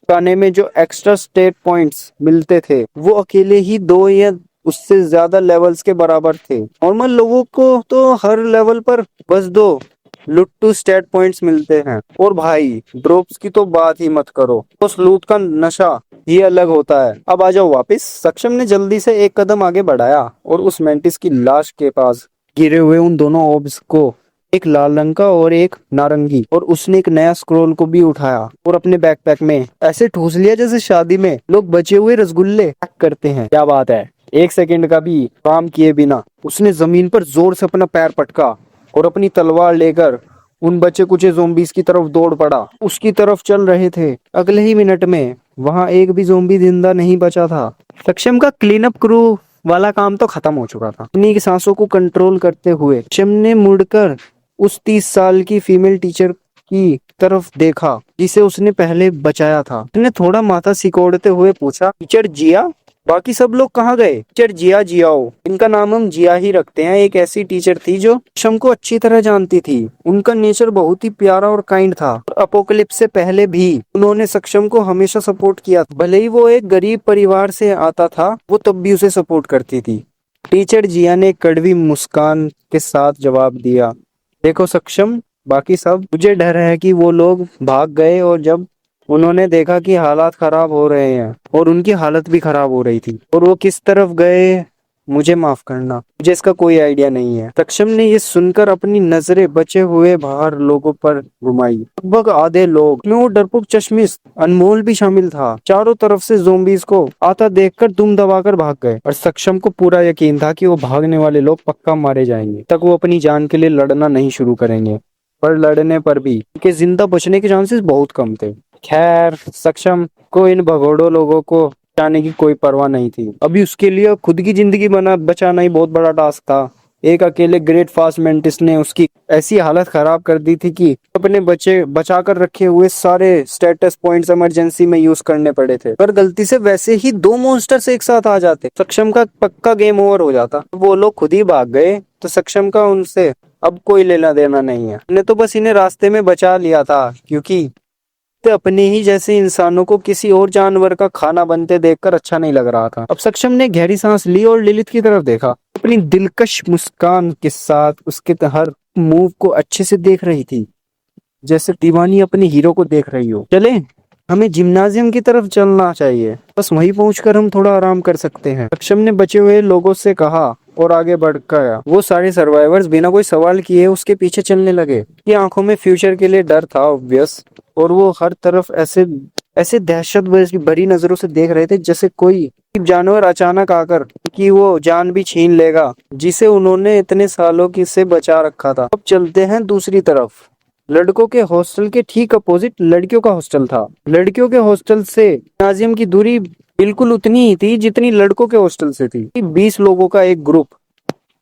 पाने में जो एक्स्ट्रा स्टेट पॉइंट्स मिलते थे वो अकेले ही 2 या उससे ज्यादा लेवल्स के बराबर थे। नॉर्मल लोगों को तो हर लेवल पर बस 2 लुट्टू स्टेट पॉइंट्स मिलते हैं। और भाई ड्रॉप्स की तो बात ही मत करो, उस लूट का नशा ही अलग होता है। अब आ जाओ वापस। सक्षम ने जल्दी से एक कदम आगे बढ़ाया और उस मेंटिस की लाश के पास गिरे हुए उन दोनों ऑब्स को, एक लाल रंग का और एक नारंगी, और उसने एक नया स्क्रोल को भी उठाया और अपने बैकपैक में ऐसे ठूस लिया जैसे शादी में लोग बचे हुए रसगुल्ले पैक करते हैं। क्या बात है। एक सेकंड का भी काम किए बिना उसने जमीन पर जोर से अपना पैर पटका और अपनी तलवार लेकर उन बचे कुचे ज़ोंबीज की तरफ दौड़ पड़ा। उसकी तरफ चल रहे थे। अगले ही मिनट में वहां एक भी ज़ोंबी जिंदा नहीं बचा था। सक्षम का क्लीन अप क्रू वाला काम तो खत्म हो चुका था। अपनी सांसों को कंट्रोल करते हुए सक्षम ने मुड़कर उस 30 साल की फीमेल टीचर की तरफ देखा जिसे उसने पहले बचाया था। उसने थोड़ा माथा सिकोड़ते हुए पूछा, टीचर जिया, बाकी सब लोग कहाँ गए? टीचर जिया जियाओ, इनका नाम हम जिया ही रखते हैं, एक ऐसी टीचर थी जो सक्षम को अच्छी तरह जानती थी। उनका नेचर बहुत ही प्यारा और काइंड था। अपोकलिप्स से पहले भी उन्होंने सक्षम को हमेशा सपोर्ट किया। भले ही वो एक गरीब परिवार से आता था, वो तब भी उसे सपोर्ट करती थी। टीचर जिया ने कड़वी मुस्कान के साथ जवाब दिया, देखो सक्षम, बाकी सब, मुझे डर है कि वो लोग भाग गए और जब उन्होंने देखा कि हालात खराब हो रहे हैं, और उनकी हालत भी खराब हो रही थी, और वो किस तरफ गए मुझे माफ करना, मुझे इसका कोई आइडिया नहीं है। सक्षम ने ये सुनकर अपनी नजरें बचे हुए बाहर लोगों पर घुमाई। लगभग आधे लोग में वो डरपोक चश्मिश अनमोल भी शामिल था। चारों तरफ से ज़ोंबीज को आता देखकर दुम दबाकर भाग गए, और सक्षम को पूरा यकीन था कि वो भागने वाले लोग पक्का मारे जाएंगे तक वो अपनी जान के लिए लड़ना नहीं शुरू करेंगे। पर लड़ने पर भी उनके जिंदा बचने के चांसेस बहुत कम थे। खैर, सक्षम को इन भगोड़ों लोगों को बचाने की कोई परवाह नहीं थी। अभी उसके लिए खुद की जिंदगी बचाना ही बहुत बड़ा टास्क था। एक अकेले ग्रेट फास्ट मेंटिस ने उसकी ऐसी हालत खराब कर दी थी कि अपने बचा कर रखे हुए सारे स्टेटस पॉइंट्स इमरजेंसी में यूज करने पड़े थे। पर गलती से वैसे ही 2 मॉन्स्टर्स एक साथ आ जाते, सक्षम का पक्का गेम ओवर हो जाता। वो लोग खुद ही भाग गए तो सक्षम का उनसे अब कोई लेना देना नहीं है। हमने तो बस इन्हें रास्ते में बचा लिया था, क्योंकि तो अपने ही जैसे इंसानों को किसी और जानवर का खाना बनते देखकर अच्छा नहीं लग रहा था। अब सक्षम ने गहरी सांस ली और लिलित की तरफ देखा। अपनी दिलकश मुस्कान के साथ उसके हर मूव को अच्छे से देख रही थी, जैसे दीवानी अपने हीरो को देख रही हो। चले, हमें जिम्नाजियम की तरफ चलना चाहिए, बस वहीं पहुंचकर हम थोड़ा आराम कर सकते हैं। सक्षम ने बचे हुए लोगों से कहा और आगे बढ़ गया। वो सारे सर्वाइवर्स बिना कोई सवाल किए उसके पीछे चलने लगे। की आंखों में फ्यूचर के लिए डर था ऑब्वियस, और वो हर तरफ ऐसे दहशत भरी नजरों से देख रहे थे जैसे कोई जानवर अचानक आकर कि वो जान भी छीन लेगा जिसे उन्होंने इतने सालों की से बचा रखा था। अब चलते हैं दूसरी तरफ। लड़कों के हॉस्टल के ठीक अपोजिट लड़कियों का हॉस्टल था। लड़कियों के हॉस्टल से जिम्नाजियम की दूरी बिल्कुल उतनी ही थी जितनी लड़कों के हॉस्टल से थी। 20 लोगों का एक ग्रुप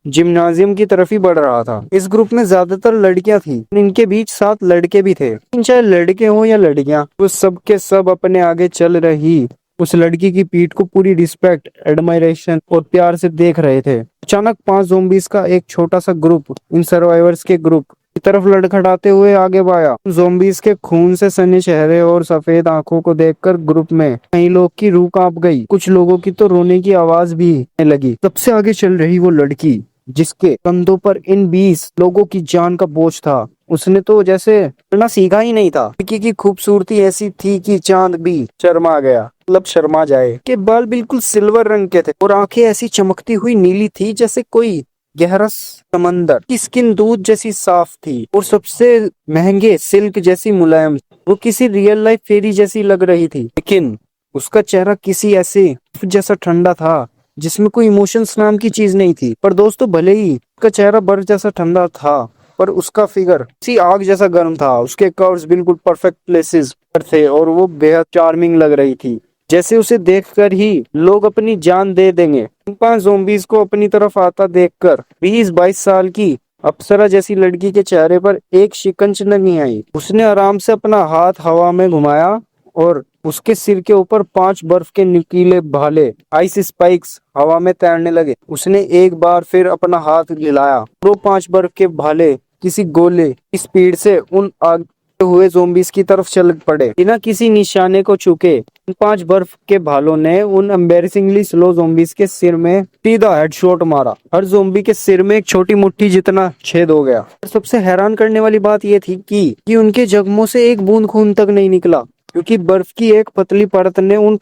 जिम्नाजियम की तरफ ही बढ़ रहा था। इस ग्रुप में ज्यादातर लड़कियां थी, इनके बीच 7 लड़के भी थे। चाहे लड़के हो या लड़कियां, वो सब के सब अपने आगे चल रही उस लड़की की पीठ को पूरी रिस्पेक्ट, एडमायरेशन और प्यार से देख रहे थे। अचानक 5 ज़ोंबीज का एक छोटा सा ग्रुप इन सर्वाइवर्स के ग्रुप की तरफ लड़खड़ाते हुए आगे बढ़ा। ज़ॉम्बीज़ के खून से सने चेहरे और सफेद आंखों को देखकर ग्रुप में कई लोग की रूह कांप गई। कुछ लोगों की तो रोने की आवाज भी आने लगी। सबसे आगे चल रही वो लड़की जिसके कंधों पर इन 20 लोगों की जान का बोझ था, उसने तो जैसे चलना सीखा ही नहीं था। लड़की की खूबसूरती ऐसी थी कि चांद भी शर्मा गया, मतलब शर्मा जाए। के बाल बिल्कुल सिल्वर रंग के थे और आंखें ऐसी चमकती हुई नीली थी जैसे कोई गहरा समंदर की। स्किन दूध जैसी साफ थी और सबसे महंगे सिल्क जैसी मुलायम। वो किसी रियल लाइफ फेरी जैसी लग रही थी, लेकिन उसका चेहरा किसी ऐसे जैसा ठंडा था जिसमें कोई इमोशंस नाम की चीज नहीं थी। पर दोस्तों, भले ही उसका चेहरा बर्फ जैसा ठंडा था, पर उसका फिगर किसी आग जैसा गर्म था। उसके कर्व्स बिल्कुल परफेक्ट प्लेसेस पर थे और वो बेहद चार्मिंग लग रही थी, जैसे उसे देखकर ही लोग अपनी जान दे देंगे। इन 5 ज़ॉम्बीज़ को अपनी तरफ आता देखकर 20-22 साल की अप्सरा जैसी लड़की के चेहरे पर एक शिकंज नहीं आई। उसने आराम से अपना हाथ हवा में घुमाया और उसके सिर के ऊपर 5 बर्फ के नुकीले भाले, आइस स्पाइक्स, हवा में तैरने लगे। उसने एक बार फिर अपना हाथ हिलाया। वो 5 बर्फ के भाले किसी गोले की स्पीड से उन आगे हुए ज़ॉम्बीज़ की तरफ चल पड़े, बिना किसी निशाने को छूके। इन 5 बर्फ के भालों ने उन एम्बेरसिंगली स्लो ज़ॉम्बीज़ के सिर में सीधा हेडशॉट मारा। हर ज़ॉम्बी के सिर में एक छोटी मुट्ठी जितना छेद हो गया। सबसे हैरान करने वाली बात यह थी कि उनके जख्मों से एक बूंद खून तक नहीं निकला, क्योंकि बर्फ की एक पतली परत ने उन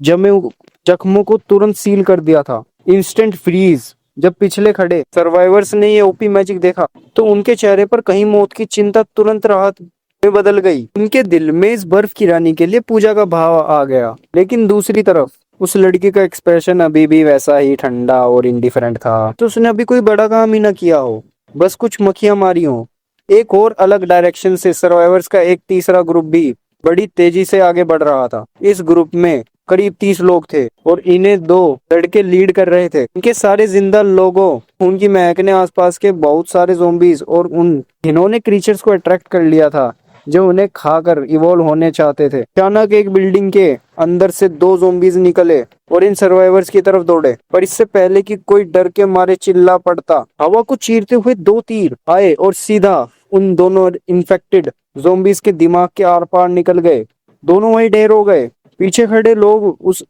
जमे जख्मों को तुरंत सील कर दिया था। Instant freeze. जब पिछले खड़े सर्वाइवर्स ने ये ओपी मैजिक देखा तो उनके चेहरे पर कहीं मौत की चिंता तुरंत राहत में बदल गई। उनके दिल में इस बर्फ की रानी के लिए पूजा का भाव आ गया। लेकिन दूसरी तरफ उस लड़की का एक्सप्रेशन अभी भी वैसा ही ठंडा और इंडिफरेंट था, तो उसने अभी कोई बड़ा काम ही ना किया हो, बस कुछ मक्खियां मारी हो। एक और अलग डायरेक्शन से सर्वाइवर्स का एक तीसरा ग्रुप भी बड़ी तेजी से आगे बढ़ रहा था। इस ग्रुप में करीब 30 लोग थे और इन्हें 2 लड़के लीड कर रहे थे। इनके सारे जिंदा लोगों उनकी महक ने आसपास के बहुत सारे ज़ॉम्बीज और उन इन्होंने क्रीचर्स को अट्रैक्ट कर लिया था जो उन्हें खाकर इवॉल्व होने चाहते थे। अचानक एक बिल्डिंग के अंदर से 2 ज़ॉम्बीज निकले और इन सर्वाइवर्स की तरफ दौड़े। पर इससे पहले कि कोई डर के मारे चिल्ला पड़ता, हवा को चीरते हुए 2 तीर आए और सीधा उन दोनों इन्फेक्टेड ज़ॉम्बीज के दिमाग के आर पार निकल गए। दोनों वहीं ढेर हो गए। पीछे खड़े लोग उस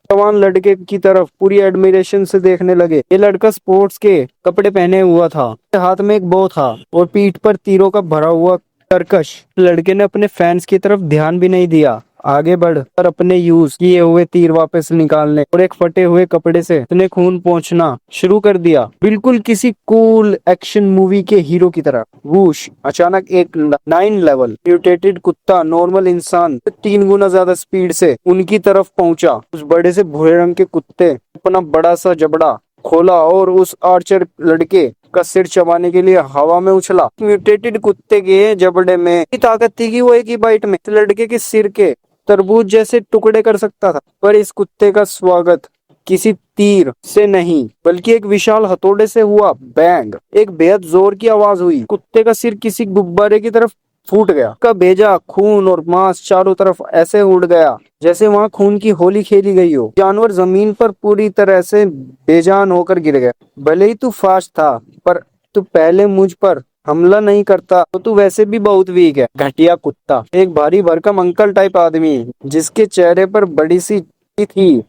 जवान लड़के की तरफ पूरी एडमिरेशन से देखने लगे। ये लड़का स्पोर्ट्स के कपड़े पहने हुआ था, हाथ में एक बो था और पीठ पर तीरों का भरा हुआ तरकश। लड़के ने अपने फैंस की तरफ ध्यान भी नहीं दिया, आगे बढ़ कर अपने यूज किए हुए तीर वापस निकालने और एक फटे हुए कपड़े से अपने खून पोंछना शुरू कर दिया, बिल्कुल किसी कूल एक्शन मूवी के हीरो की तरह। वूश! अचानक एक 9 लेवल म्यूटेटेड कुत्ता नॉर्मल इंसान से 3 गुना ज्यादा स्पीड से उनकी तरफ पहुंचा। उस बड़े से भूरे रंग के कुत्ते अपना बड़ा सा जबड़ा खोला और उस आर्चर लड़के का सिर चबाने के लिए हवा में उछला। म्यूटेटेड कुत्ते के जबड़े में इतनी ताकत थी कि वो एक ही बाइट में लड़के के सिर के तरबूज जैसे टुकड़े कर सकता था। पर इस कुत्ते का स्वागत किसी तीर से नहीं बल्कि एक विशाल हथौड़े से हुआ। बैंग! एक बेहद जोर की आवाज हुई। कुत्ते का सिर किसी गुब्बारे की तरफ फूट गया। का भेजा खून और मांस चारों तरफ ऐसे उड़ गया जैसे वहां खून की होली खेली गई हो। जानवर जमीन पर पूरी तरह से बेजान होकर गिर गया। भले ही तू फास्ट था, पर तू पहले मुझ पर हमला नहीं करता तो तू वैसे भी बहुत वीक है। घटिया कुत्ता! एक भारी भरकम अंकल टाइप आदमी जिसके चेहरे पर बड़ी सी थी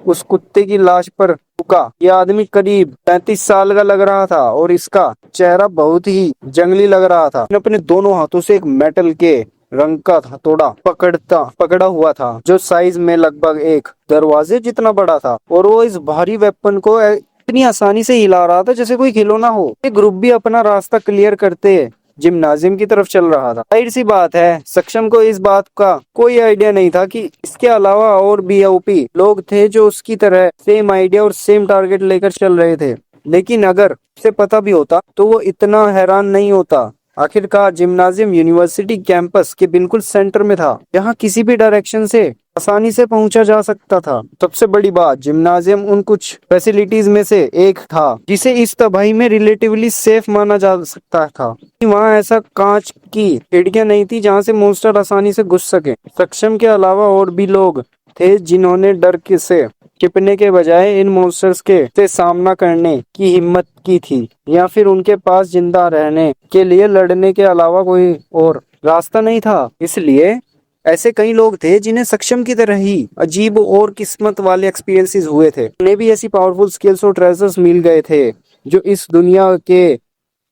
उस कुत्ते की लाश पर रुका। यह आदमी करीब 35 साल का लग रहा था और इसका चेहरा बहुत ही जंगली लग रहा था। अपने दोनों हाथों से एक मेटल के रंग का हथौड़ा पकड़ा हुआ था जो साइज में लगभग एक दरवाजे जितना बड़ा था और वो इस भारी वेपन को इतनी आसानी से हिला रहा था जैसे कोई खिलौना हो। ये ग्रुप भी अपना रास्ता क्लियर करते जिम्नाजियम की तरफ चल रहा था। जाहिर सी बात है, सक्षम को इस बात का कोई आइडिया नहीं था कि इसके अलावा और भी ओपी लोग थे जो उसकी तरह सेम आइडिया और सेम टारगेट लेकर चल रहे थे। लेकिन अगर उसे पता भी होता तो वो इतना हैरान नहीं होता। आखिरकार जिम्नाजियम यूनिवर्सिटी कैंपस के बिल्कुल सेंटर में था, जहाँ किसी भी डायरेक्शन से आसानी से पहुंचा जा सकता था। सबसे बड़ी बात, जिम्नाजियम उन कुछ फैसिलिटीज में से एक था जिसे इस तबाही में रिलेटिवली सेफ माना जा सकता था। वहाँ ऐसा कांच की खिड़कियां नहीं थी जहाँ से मॉन्स्टर आसानी से घुस सके। सक्षम के अलावा और भी लोग थे जिन्होंने डर से छिपने के बजाय इन मॉन्स्टर्स के से सामना करने की हिम्मत की थी, या फिर उनके पास जिंदा रहने के लिए लड़ने के अलावा कोई और रास्ता नहीं था। इसलिए ऐसे कई लोग थे जिन्हें सक्षम की तरह ही अजीब और किस्मत वाले एक्सपीरियंसेस हुए थे। उन्हें भी ऐसी पावरफुल स्किल्स और ट्रेजर्स मिल गए थे जो इस दुनिया के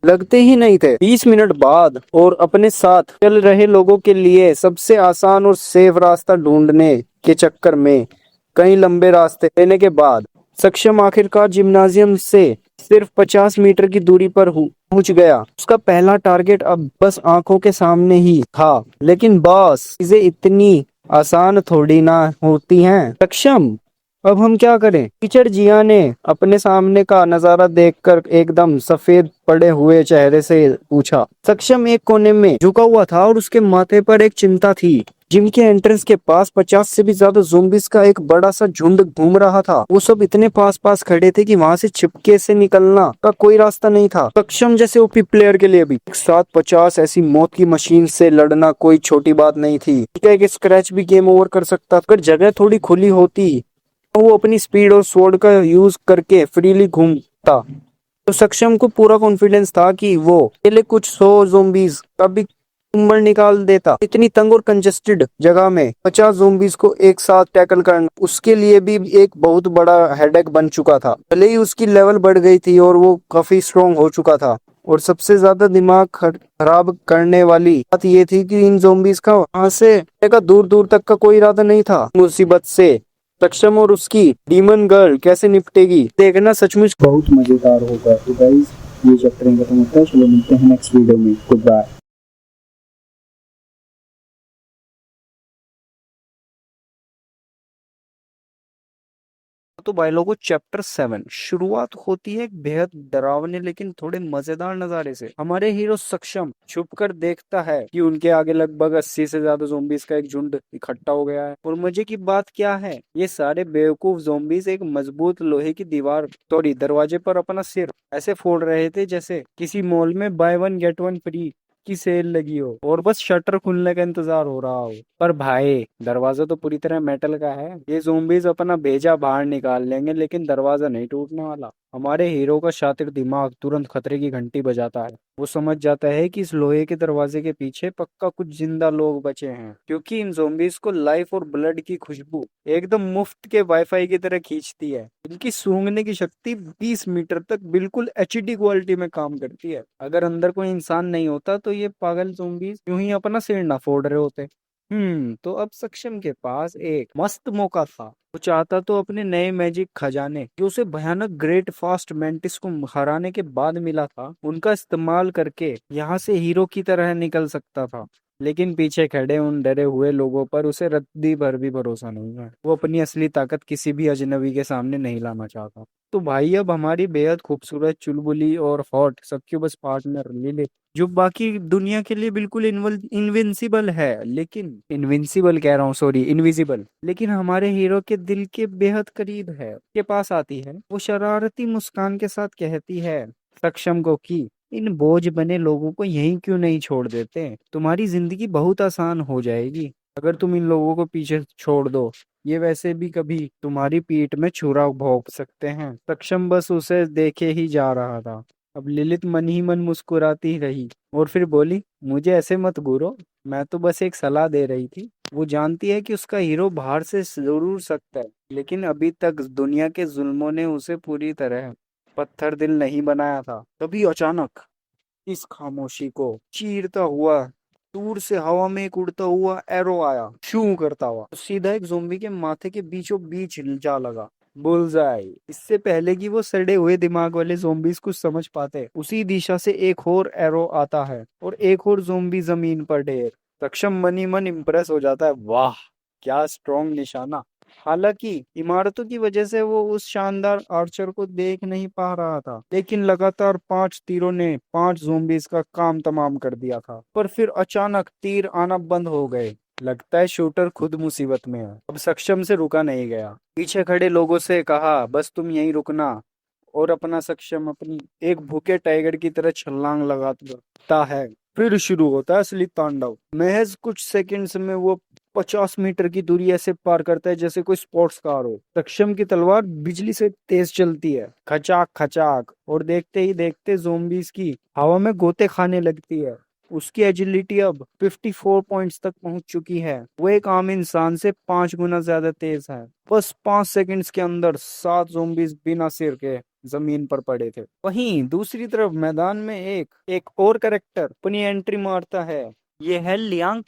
लगते ही नहीं थे। 20 मिनट बाद और अपने साथ चल रहे लोगों के लिए सबसे आसान और सेफ रास्ता ढूंढने के चक्कर में कई लंबे रास्ते लेने के बाद सक्षम आखिरकार जिम्नाजियम से सिर्फ 50 मीटर की दूरी पर पहुंच गया। उसका पहला टारगेट अब बस आंखों के सामने ही था। लेकिन बॉस, चीजें इतनी आसान थोड़ी ना होती हैं। सक्षम, अब हम क्या करें? टीचर जिया ने अपने सामने का नजारा देखकर एकदम सफेद पड़े हुए चेहरे से पूछा। सक्षम एक कोने में झुका हुआ था और उसके माथे पर एक चिंता थी। जिम के एंट्रेंस के पास 50 से भी ज्यादा ज़ोंबीज का एक बड़ा सा झुंड घूम रहा था। वो सब इतने पास पास खड़े थे कि वहां से छिपके से निकलना का कोई रास्ता नहीं था। सक्षम जैसे ओपी प्लेयर के लिए भी एक साथ 50 ऐसी मौत की मशीन से लड़ना कोई छोटी बात नहीं थी। एक स्क्रैच भी गेम ओवर कर सकता। अगर जगह थोड़ी खुली होती तो वो अपनी स्पीड और स्वॉर्ड का यूज करके फ्रीली घूमता। तो सक्षम को पूरा कॉन्फिडेंस था कि वो अकेले कुछ 100 ज़ोंबीज का भी उम्र निकाल देता। इतनी तंग और कंजेस्टेड जगह में 50 ज़ोंबीज को एक साथ टैकल करना उसके लिए भी एक बहुत बड़ा हेडेक बन चुका था। भले ही उसकी लेवल बढ़ गई थी और वो काफी स्ट्रोंग हो चुका था। और सबसे ज्यादा दिमाग खराब करने वाली बात ये थी कि इन ज़ोंबीज का वहां से का दूर दूर तक का कोई इरादा नहीं था। मुसीबत से सक्षम और उसकी डीमन गर्ल कैसे निपटेगी देखना सचमुच बहुत मजेदार होगा। तो गाइस, ये चैप्टर खत्म होता है। चलो मिलते हैं नेक्स्ट वीडियो में। Good bye. तो भाई लोगों, चैप्टर 7 शुरुआत होती है एक बेहद डरावने लेकिन थोड़े मजेदार नजारे से। हमारे हीरो सक्षम छुपकर देखता है कि उनके आगे लगभग 80 से ज्यादा ज़ोंबीज का एक झुंड इकट्ठा हो गया है। और मजे की बात क्या है, ये सारे बेवकूफ ज़ोंबीज एक मजबूत लोहे की दीवार तोड़ी दरवाजे पर अपना सिर ऐसे फोड़ रहे थे जैसे किसी मॉल में by one get one free की सेल लगी हो और बस शटर खुलने का इंतजार हो रहा हो। पर भाई, दरवाजा तो पूरी तरह मेटल का है। ये ज़ोंबीज अपना भेजा बाहर निकाल लेंगे लेकिन दरवाजा नहीं टूटने वाला। हमारे हीरो का शातिर दिमाग तुरंत खतरे की घंटी बजाता है। वो समझ जाता है कि इस लोहे के दरवाजे के पीछे पक्का कुछ जिंदा लोग बचे हैं, क्योंकि इन ज़ोंबीज को लाइफ और ब्लड की खुशबू एकदम मुफ्त के वाईफाई की तरह खींचती है। इनकी सूंघने की शक्ति 20 मीटर तक बिल्कुल एचडी क्वालिटी में काम करती है। अगर अंदर कोई इंसान नहीं होता तो ये पागल ज़ोंबीज यूं ही अपना सिर ना फोड़ रहे होते। तो अब सक्षम के पास एक मस्त मौका था। वो चाहता तो अपने नए मैजिक खजाने जो उसे भयानक ग्रेट फास्ट मेंटिस को हराने के बाद मिला था, उनका इस्तेमाल करके यहाँ से हीरो की तरह निकल सकता था। लेकिन पीछे खड़े उन डरे हुए लोगों पर उसे रत्ती भर भी भरोसा नहीं है। वो अपनी असली ताकत किसी भी अजनबी के सामने नहीं लाना चाहता। तो भाई, अब हमारी बेहद खूबसूरत चुलबुली और हॉट सक्यूबस पार्टनर लिली, जो बाकी दुनिया के लिए बिल्कुल इनविंसिबल है, लेकिन इनविंसिबल कह रहा हूँ, सॉरी, इनविजिबल, लेकिन हमारे हीरो के दिल के बेहद करीब है, के पास आती है। वो शरारती मुस्कान के साथ कहती है सक्षम को कि इन बोझ बने लोगों को यहीं क्यों नहीं छोड़ देते, तुम्हारी जिंदगी बहुत आसान हो जाएगी अगर तुम इन लोगों को पीछे छोड़ दो। ये वैसे भी कभी तुम्हारी पीठ में छुरा भोंक सकते हैं। सक्षम बस उसे देखे ही जा रहा था। अब लिलित मन ही मन मुस्कुराती रही और फिर बोली, मुझे ऐसे मत घूरो, मैं तो बस एक सलाह दे रही थी। वो जानती है कि उसका हीरो बाहर से जरूर सकता है, लेकिन अभी तक दुनिया के जुल्मों ने उसे पूरी तरह पत्थर दिल नहीं बनाया था। तभी अचानक इस खामोशी को चीरता हुआ दूर से हवा में एक उड़ता हुआ एरो आया, शू करता हुआ सीधा एक ज़ोंबी के माथे के बीचों बीच जा लगा। बुलजाई। इससे पहले कि वो सड़े हुए दिमाग वाले ज़ोंबीज कुछ समझ पाते, उसी दिशा से एक और एरो आता है और एक और ज़ोंबी जमीन पर ढेर। सक्षम मन ही मन इम्प्रेस हो जाता है। वाह, क्या स्ट्रॉन्ग निशाना। हालांकि इमारतों की वजह से वो उस शानदार आर्चर को देख नहीं पा रहा था, लेकिन लगातार 5 तीरों ने 5 ज़ोंबीज का काम तमाम कर दिया था। पर फिर अचानक तीर आना बंद हो गए। लगता है शूटर खुद मुसीबत में है। अब सक्षम से रुका नहीं गया। पीछे खड़े लोगों से कहा, बस तुम यहीं रुकना। और अपना सक्षम अपनी एक भूखे टाइगर की तरह छलांग लगाता है। फिर शुरू होता है असली तांडव। महज कुछ सेकंड्स में वो 50 मीटर की दूरी ऐसे पार करता है जैसे कोई स्पोर्ट्स कार हो। सक्षम की तलवार बिजली से तेज चलती है, खचाक खचाक, और देखते ही देखते ज़ोंबीज की हवा में गोते खाने लगती है। उसकी एजिलिटी अब 54 पॉइंट्स तक पहुंच चुकी है। वो एक आम इंसान से 5 गुना ज्यादा तेज है। बस 5 सेकंड्स के अंदर 7 ज़ोंबीज बिना सिर के जमीन पर पड़े थे। वहीं दूसरी तरफ मैदान में एक और कैरेक्टर अपनी एंट्री मारता है। ये है लियांग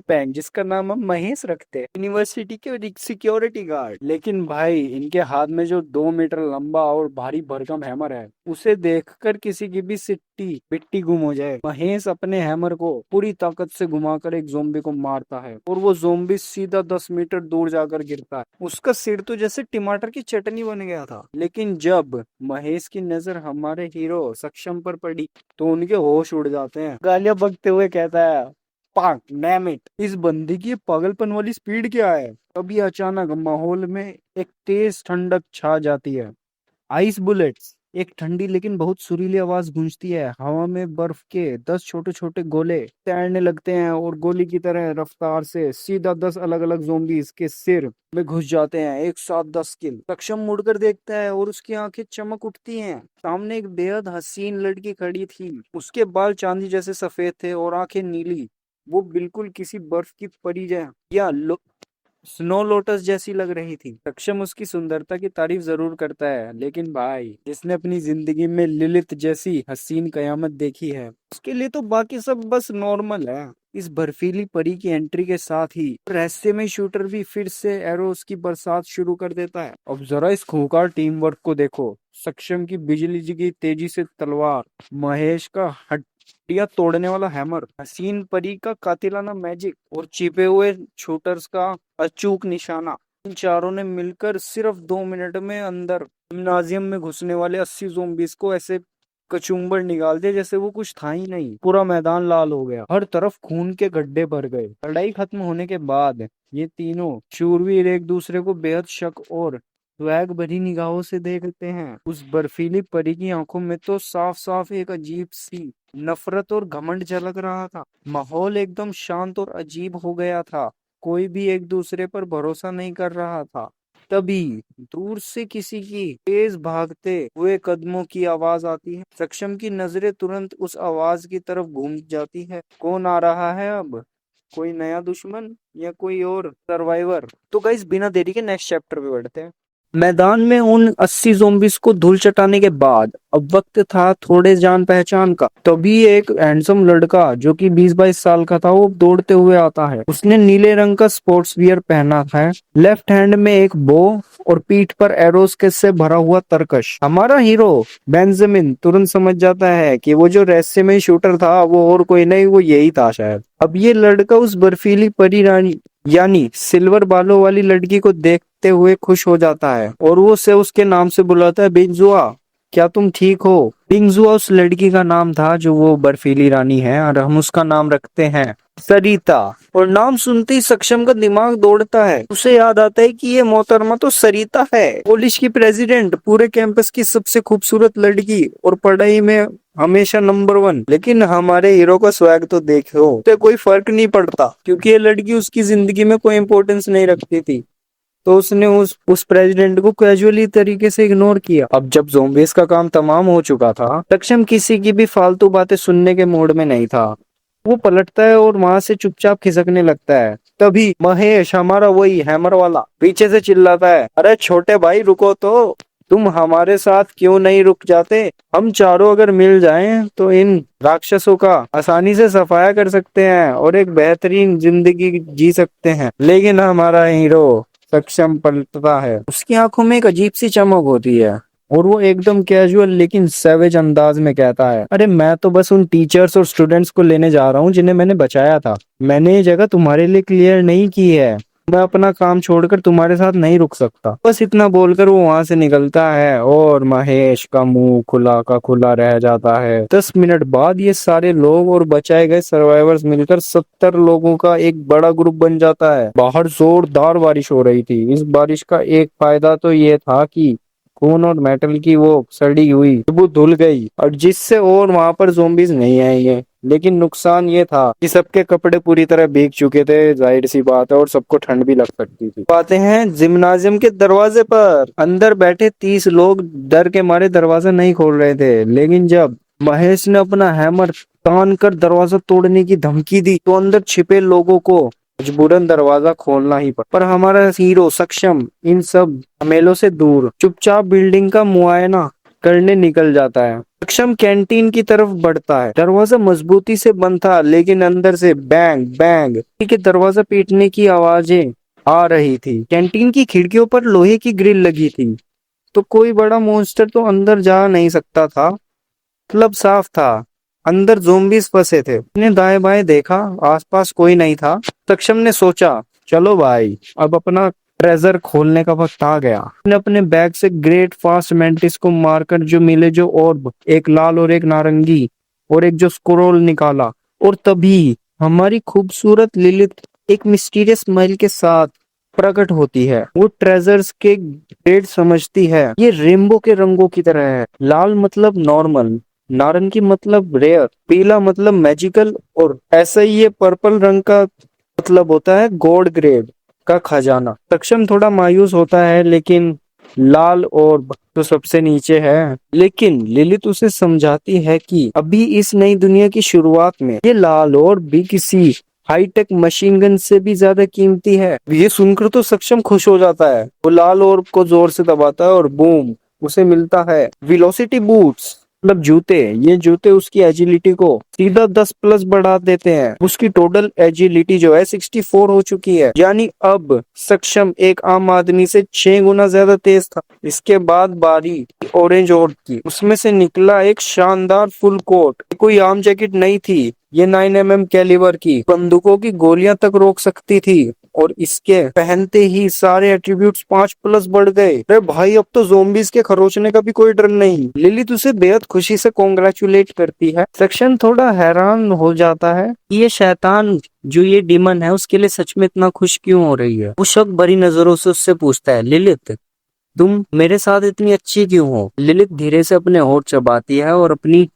पैंग, जिसका नाम हम महेश रखते हैं, यूनिवर्सिटी के सिक्योरिटी गार्ड। लेकिन भाई इनके हाथ में जो 2 मीटर लंबा और भारी भरकम हैमर है, उसे देखकर किसी की भी सिट्टी पिट्टी गुम हो जाए। महेश अपने हैमर को पूरी ताकत से घुमाकर एक जोम्बी को मारता है और वो जोम्बी सीधा 10 मीटर दूर जाकर गिरता है। उसका सिर तो जैसे टमाटर की चटनी बन गया था। लेकिन जब महेश की नजर हमारे हीरो सक्षम पर पड़ी तो उनके होश उड़ जाते हैं। गालियां बकते हुए कहता है, पाक डैम इट, इस बंदी की पागलपन वाली स्पीड क्या है। अभी अचानक माहौल में एक तेज ठंडक छा जाती है। आइस बुलेट्स, एक ठंडी लेकिन बहुत सुरीली आवाज गूंजती है। हवा में बर्फ के 10 छोटे छोटे गोले तैरने लगते हैं और गोली की तरह रफ्तार से सीधा 10 अलग अलग ज़ोंबीज के सिर में घुस जाते हैं। एक साथ 10 किल। सक्षम मुड़कर देखता है और उसकी आंखें चमक उठती हैं। सामने एक बेहद हसीन लड़की खड़ी थी। उसके बाल चांदी जैसे सफेद थे और आंखें नीली। वो बिल्कुल किसी बर्फ की परी या स्नो लोटस जैसी लग रही थी। सक्षम उसकी सुंदरता की तारीफ जरूर करता है, लेकिन भाई जिसने अपनी जिंदगी में लिलित जैसी हसीन कयामत देखी है, उसके लिए तो बाकी सब बस नॉर्मल है। इस बर्फीली परी की एंट्री के साथ ही रहस्यमय शूटर भी फिर से एरोस की बरसात शुरू कर देता है। अब जरा इस खूंखार टीम वर्क को देखो। सक्षम की बिजली की तेजी से तलवार, महेश का हड्डियां तोड़ने वाला हैमर, हसीन परी का कातिलाना मैजिक और छिपे हुए शूटर्स का अचूक निशाना। इन चारों ने मिलकर सिर्फ 2 मिनट में अंदर जिम्नाजियम में घुसने वाले 80 ज़ोंबीज को ऐसे कचूम्बर निकाल दिया जैसे वो कुछ था ही नहीं। पूरा मैदान लाल हो गया, हर तरफ खून के गड्ढे भर गए। लड़ाई खत्म होने के बाद ये तीनों शूरवीर एक दूसरे को बेहद शक और स्वैग भरी निगाहों से देखते हैं। उस बर्फीली परी की आंखों में तो साफ साफ एक अजीब सी नफरत और घमंड झलक रहा था। माहौल एकदम शांत और अजीब हो गया था। कोई भी एक दूसरे पर भरोसा नहीं कर रहा था। तभी दूर से किसी की तेज भागते हुए कदमों की आवाज आती है। सक्षम की नजरें तुरंत उस आवाज की तरफ घूम जाती है। कौन आ रहा है अब? कोई नया दुश्मन या कोई और सर्वाइवर? तो गाइस बिना देरी के नेक्स्ट चैप्टर पे बढ़ते हैं। मैदान में उन 80 ज़ोंबीज को धूल चटाने के बाद अब वक्त था थोड़े जान पहचान का। तभी एक हैंडसम लड़का जो कि 20-22 साल का था, वो दौड़ते हुए आता है। उसने नीले रंग का स्पोर्ट्स वियर पहना था, लेफ्ट हैंड में एक बो और पीठ पर एरोस के से भरा हुआ तरकश। हमारा हीरो बेंजामिन तुरंत समझ जाता है कि वो जो रहस्यमय शूटर था वो और कोई नहीं, वो यही था शायद। अब ये लड़का उस बर्फीली परी रानी यानी सिल्वर बालों वाली लड़की को देखते हुए खुश हो जाता है और वो उसे उसके नाम से बुलाता है, बिंजुआ, क्या तुम ठीक हो? बिंजुआ उस लड़की का नाम था जो वो बर्फीली रानी है, और हम उसका नाम रखते हैं सरिता। और नाम सुनते ही सक्षम का दिमाग दौड़ता है। उसे याद आता है कि ये मोहतरमा तो सरिता है, कॉलेज की प्रेसिडेंट, पूरे कैंपस की सबसे खूबसूरत लड़की और पढ़ाई में हमेशा नंबर 1। लेकिन हमारे हीरो का स्वैग तो देखो, तो कोई फर्क नहीं पड़ता क्योंकि ये लड़की उसकी जिंदगी में कोई इंपॉर्टेंस नहीं रखती थी। तो उसने उस प्रेसिडेंट को कैजुअली तरीके से इग्नोर किया। अब जब ज़ोंबीज का काम तमाम हो चुका था, सक्षम किसी की भी फालतू बातें सुनने के मूड में नहीं था। वो पलटता है और वहां से चुपचाप खिसकने लगता है। तभी महेश, हमारा वही हैमर वाला, पीछे से चिल्लाता है, अरे छोटे भाई रुको तो, तुम हमारे साथ क्यों नहीं रुक जाते? हम चारों अगर मिल जाएं तो इन राक्षसों का आसानी से सफाया कर सकते हैं और एक बेहतरीन जिंदगी जी सकते हैं। लेकिन हमारा हीरो सक्षम पलटता है। उसकी आंखों में एक अजीब सी चमक होती है और वो एकदम कैजुअल लेकिन सैवेज अंदाज में कहता है, अरे मैं तो बस उन टीचर्स और स्टूडेंट्स को लेने जा रहा हूँ जिन्हें मैंने बचाया था। मैंने ये जगह तुम्हारे लिए क्लियर नहीं की है। मैं अपना काम छोड़कर तुम्हारे साथ नहीं रुक सकता। बस इतना बोलकर वो वहां से निकलता है और महेश का मुंह खुला का खुला रह जाता है। 10 मिनट बाद ये सारे लोग और बचाए गए सर्वाइवर्स मिलकर 70 लोगों का एक बड़ा ग्रुप बन जाता है। बाहर जोरदार बारिश हो रही थी। इस बारिश का एक फायदा तो ये था कि खून और मेटल की वो सड़ी हुई वो धुल गई और जिससे और वहां पर ज़ोंबीज नहीं आएंगे। लेकिन नुकसान ये था कि सबके कपड़े पूरी तरह भीग चुके थे, जाहिर सी बात है, और सबको ठंड भी लग सकती थी। आते हैं जिम्नाजियम के दरवाजे पर। अंदर बैठे 30 लोग डर के मारे दरवाजा नहीं खोल रहे थे, लेकिन जब महेश ने अपना हैमर तान कर दरवाजा तोड़ने की धमकी दी तो अंदर छिपे लोगों को मजबूरन दरवाजा खोलना ही पड़ा। पर हमारा हीरो सक्षम इन सब झमेलों से दूर चुपचाप बिल्डिंग का मुआयना करने निकल जाता है। सक्षम कैंटीन की तरफ बढ़ता है। दरवाजा मजबूती से बंद था, लेकिन अंदर से बैंग बैंग के दरवाजा पीटने की आवाजें आ रही थी। कैंटीन की खिड़कियों पर लोहे की ग्रिल लगी थी, तो कोई बड़ा मॉन्स्टर तो अंदर जा नहीं सकता था। मतलब साफ था, अंदर ज़ोंबीज फंसे थे। उसने दाएं बाएं देखा, आसपास कोई नहीं था। सक्षम ने सोचा, चलो भाई, अब अपना ट्रेजर खोलने का वक्त आ गया। उसने अपने बैग से ग्रेट फास्ट मेंटिस को मारकर जो मिले जो ऑर्ब, एक लाल और एक नारंगी और एक जो स्क्रोल निकाला, और तभी हमारी खूबसूरत लिलित एक मिस्टीरियस स्माइल के साथ प्रकट होती है। वो ट्रेजर्स के ग्रेड समझती है। ये रेनबो के रंगों की तरह है। लाल मतलब नॉर्मल, नारंगी मतलब रेयर, पीला मतलब मैजिकल, और ऐसा ही ये पर्पल रंग का मतलब होता है गॉड ग्रेड का खजाना। सक्षम थोड़ा मायूस होता है, लेकिन लाल और तो सबसे नीचे है। लेकिन लिलित उसे समझाती है कि अभी इस नई दुनिया की शुरुआत में ये लाल और भी किसी हाईटेक मशीन गन से भी ज्यादा कीमती है। ये सुनकर तो सक्षम खुश हो जाता है। वो लाल और को जोर से दबाता है और बूम, उसे मिलता है वेलोसिटी बूट्स, मतलब जूते। ये जूते उसकी एजिलिटी को सीधा 10+ बढ़ा देते हैं। उसकी टोटल एजिलिटी जो है 64 हो चुकी है, यानी अब सक्षम एक आम आदमी से 6 गुना ज्यादा तेज था। इसके बाद बारी ऑरेंज ऑर्ब की। उसमें से निकला एक शानदार फुल कोट। कोई आम जैकेट नहीं थी, ये 9mm कैलिबर की बंदूकों की गोलियां तक रोक सकती थी, और इसके पहनते ही सारे एट्रीब्यूट्स 5+ बढ़ गए। अरे भाई, अब तो ज़ोंबीज के खरोचने का भी कोई डर नहीं। लिलित उसे बेहद खुशी से कॉन्ग्रेचुलेट करती है। सेक्शन थोड़ा हैरान हो जाता है, ये शैतान जो ये डीमन है उसके लिए सच में इतना खुश क्यों हो रही है। वो शक भरी नजरों से उससे पूछता है, लिलित तुम मेरे साथ इतनी अच्छी क्यों हो। लिलित धीरे से अपने होठ चबाती है और अपनी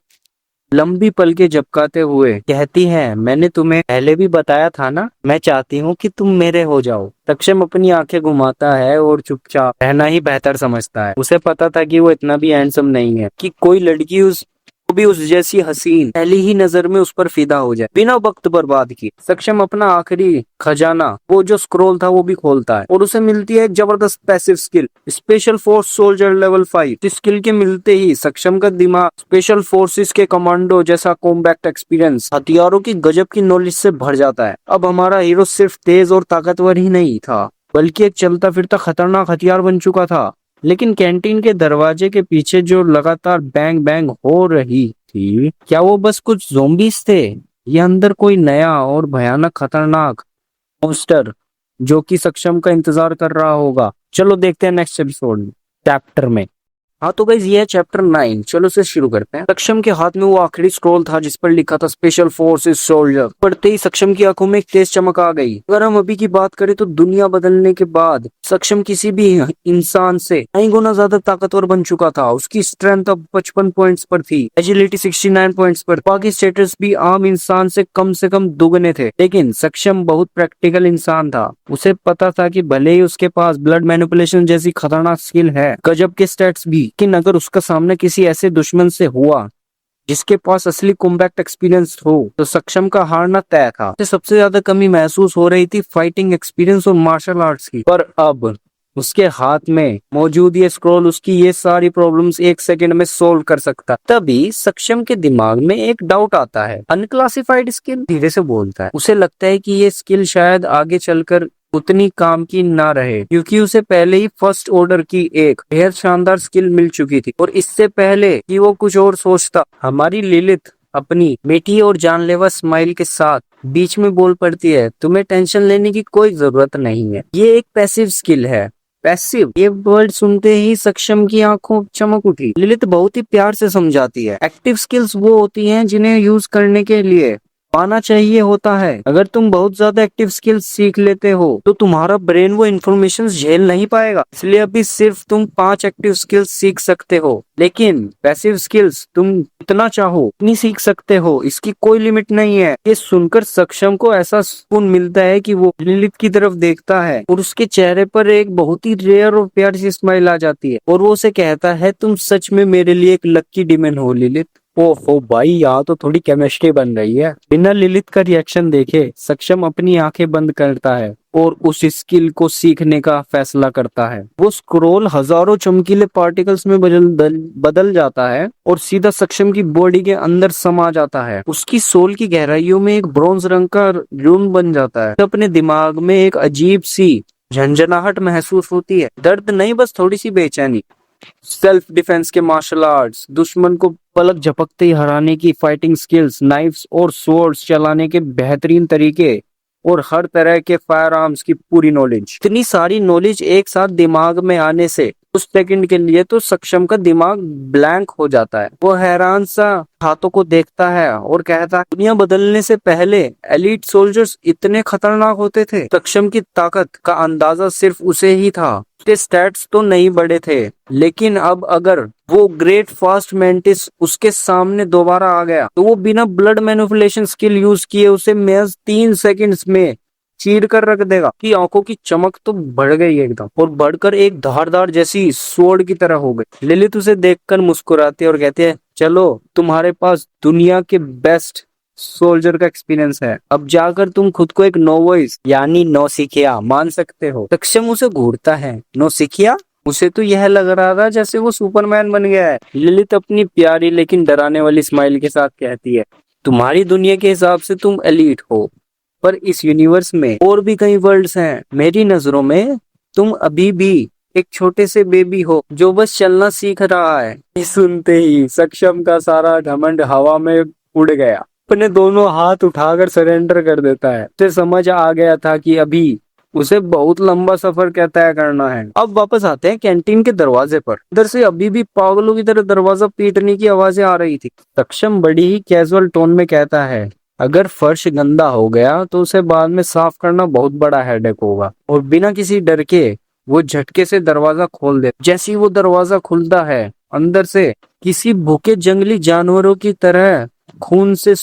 लंबी पलकें झपकाते हुए कहती है, मैंने तुम्हें पहले भी बताया था ना, मैं चाहती हूँ कि तुम मेरे हो जाओ। सक्षम अपनी आंखें घुमाता है और चुपचाप रहना ही बेहतर समझता है। उसे पता था कि वो इतना भी हैंडसम नहीं है कि कोई लड़की उस भी उस जैसी हसीन पहली ही नजर में उस पर फिदा हो जाए। बिना वक्त बर्बाद किए सक्षम अपना आखिरी खजाना, वो जो स्क्रोल था, वो भी खोलता है, और उसे मिलती है एक जबरदस्त passive skill, special force soldier level 5। इस स्किल के मिलते ही सक्षम का दिमाग स्पेशल फोर्सेस के कमांडो जैसा कॉम्बैट एक्सपीरियंस, हथियारों की गजब की नॉलेज से भर जाता है। अब हमारा हीरो सिर्फ तेज और ताकतवर ही नहीं था, बल्कि एक चलता फिरता खतरनाक हथियार बन चुका था। लेकिन कैंटीन के दरवाजे के पीछे जो लगातार बैंग बैंग हो रही थी, क्या वो बस कुछ ज़ोंबीज थे, या अंदर कोई नया और भयानक खतरनाक मॉन्स्टर जो कि सक्षम का इंतजार कर रहा होगा। चलो देखते हैं नेक्स्ट एपिसोड चैप्टर में। हाँ तो गाइस, ये है चैप्टर 9। चलो से शुरू करते हैं। सक्षम के हाथ में वो आखिरी स्क्रॉल था जिस पर लिखा था स्पेशल फोर्सेस सोल्जर। पढ़ते ही सक्षम की आंखों में एक तेज चमक आ गई। अगर हम अभी की बात करें तो दुनिया बदलने के बाद सक्षम किसी भी इंसान से कई गुना ज्यादा ताकतवर बन चुका था। उसकी स्ट्रेंथ अब 55 पॉइंट्स पर थी, एजिलिटी 69 पॉइंट्स पर, बाकी स्टेटस भी आम इंसान से कम दुगने थे। लेकिन सक्षम बहुत प्रैक्टिकल इंसान था। उसे पता था कि भले ही उसके पास ब्लड मैनिपुलेशन जैसी खतरनाक स्किल है, गजब के स्टैट्स भी, लेकिन अगर उसका सामना किसी ऐसे दुश्मन से हुआ जिसके पास असली कॉम्बैट एक्सपीरियंस हो, तो सक्षम का हारना तय था। उसे सबसे ज्यादा कमी महसूस हो रही थी फाइटिंग एक्सपीरियंस और मार्शल आर्ट्स की। पर अब उसके हाथ में मौजूद ये स्क्रॉल उसकी ये सारी प्रॉब्लम्स 1 सेकंड में सोल्व कर सकता। तभी सक्षम के दिमाग में एक डाउट आता है। अनक्लासिफाइड स्किल, धीरे से बोलता है। उसे लगता है कि ये स्किल शायद आगे चलकर उतनी काम की ना रहे, क्योंकि उसे पहले ही फर्स्ट ऑर्डर की एक बेहद शानदार स्किल मिल चुकी थी, और इससे पहले कि वो कुछ और सोचता, हमारी लिलित अपनी मीठी और जानलेवा स्माइल के साथ बीच में बोल पड़ती है, तुम्हें टेंशन लेने की कोई जरूरत नहीं है, ये एक पैसिव स्किल है। पैसिव, ये वर्ड सुनते ही सक्षम की आंखों चमक उठी। लिलित बहुत ही प्यार से समझाती है, एक्टिव स्किल्स वो होती हैं जिन्हें यूज करने के लिए पाना चाहिए होता है। अगर तुम बहुत ज्यादा एक्टिव स्किल्स सीख लेते हो तो तुम्हारा ब्रेन वो इन्फॉर्मेशन झेल नहीं पाएगा, इसलिए अभी सिर्फ तुम 5 एक्टिव स्किल्स सीख सकते हो, लेकिन पैसिव स्किल्स तुम जितना चाहो उतनी सीख सकते हो, इसकी कोई लिमिट नहीं है। ये सुनकर सक्षम को ऐसा सुकून मिलता है कि वो लिलित की तरफ देखता है और उसके चेहरे पर एक बहुत ही रेयर और प्यारी सी स्माइल आ जाती है और वो उसे कहता है, तुम सच में मेरे लिए एक लक्की डिमन हो लिलित। ओहो भाई, यहाँ तो थोड़ी केमिस्ट्री बन रही है। बिना लिलित का रिएक्शन देखे सक्षम अपनी आंखें बंद करता है और उस स्किल को सीखने का फैसला करता है। वो स्क्रोल हजारों चमकीले पार्टिकल्स में बदल जाता है और सीधा सक्षम की बॉडी के अंदर समा जाता है। उसकी सोल की गहराइयों में एक ब्रॉन्ज रंग का रून बन जाता है। अपने दिमाग में एक अजीब सी झंझनाहट महसूस होती है, दर्द नहीं, बस थोड़ी सी बेचैनी। सेल्फ डिफेंस के मार्शल आर्ट्स, दुश्मन को पलक झपकते ही हराने की फाइटिंग स्किल्स, नाइफ्स और स्वॉर्ड्स चलाने के बेहतरीन तरीके और हर तरह के फायर आर्म्स की पूरी नॉलेज। इतनी सारी नॉलेज एक साथ दिमाग में आने से उस सेकंड के लिए तो सक्षम का दिमाग ब्लैंक हो जाता है। वो हैरान सा हाथों को देखता है और कहता है, दुनिया बदलने से पहले एलीट सोल्जर्स इतने खतरनाक होते थे। सक्षम की ताकत का अंदाजा सिर्फ उसे ही था। उसके स्टैट्स तो नहीं बढ़े थे, लेकिन अब अगर वो ग्रेट फास्ट मेंटिस उसके सामने दोबारा आ गया तो वो बिना ब्लड मैनिपुलेशन स्किल यूज किए उसे महज 3 सेकंड्स में चीर कर रख देगा। की आंखों की चमक तो बढ़ गई एकदम और बढ़कर एक धारदार जैसी स्वॉर्ड की तरह हो गई। लिलित उसे देखकर मुस्कुराती है और कहती है, चलो तुम्हारे पास दुनिया के बेस्ट सोल्जर का एक्सपीरियंस है, अब जाकर तुम खुद को एक नोवाइस यानी नौसिखिया मान सकते हो। सक्षम उसे घूरता है, नौसिखिया? उसे तो यह लग रहा था जैसे वो सुपरमैन बन गया है। लिलित अपनी प्यारी लेकिन डराने वाली स्माइल के साथ कहती है, तुम्हारी दुनिया के हिसाब से तुम एलीट हो, पर इस यूनिवर्स में और भी कई वर्ल्ड्स हैं। मेरी नजरों में तुम अभी भी एक छोटे से बेबी हो जो बस चलना सीख रहा है। ये सुनते ही सक्षम का सारा घमंड हवा में उड़ गया। अपने दोनों हाथ उठाकर सरेंडर कर देता है। उसे समझ आ गया था कि अभी उसे बहुत लंबा सफर तय करना है। अब वापस आते हैं कैंटीन के दरवाजे पर। इधर से अभी भी पागलों की तरह दरवाजा पीटने की आवाजें आ रही थी। सक्षम बड़ी ही कैजुअल टोन में कहता है, अगर फर्श गंदा हो गया तो उसे बाद में साफ करना बहुत बड़ा हेडेक होगा। और बिना किसी डर के वो झटके से दरवाजा खोल दे। जैसे ही वो दरवाजा खुलता है, अंदर से किसी भूखे जंगली जानवरों की तरह खून से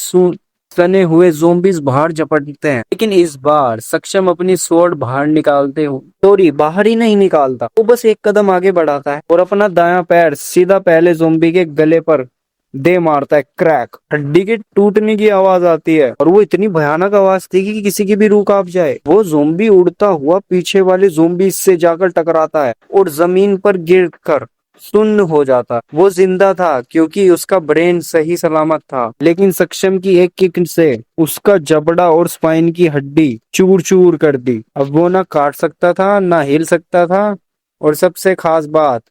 सने हुए ज़ोंबीज बाहर झपटते हैं। लेकिन इस बार सक्षम अपनी स्वॉर्ड बाहर निकालते हो, सॉरी बाहर ही नहीं निकालता, वो बस एक कदम आगे बढ़ाता है और अपना दायां पैर सीधा पहले ज़ोंबी के गले पर दे मारता है। क्रैक, हड्डी के टूटने की आवाज आती है और वो इतनी भयानक आवाज थी कि किसी की भी रूह कांप जाए। वो ज़ोंबी उड़ता हुआ पीछे वाले ज़ोंबी से जाकर टकराता है और जमीन पर गिरकर सुन्न हो जाता। वो जिंदा था क्योंकि उसका ब्रेन सही सलामत था, लेकिन सक्षम की एक किक से उसका जबड़ा और स्पाइन की हड्डी चूर चूर कर दी। अब वो ना काट सकता था, ना हिल सकता था और सबसे खास बात,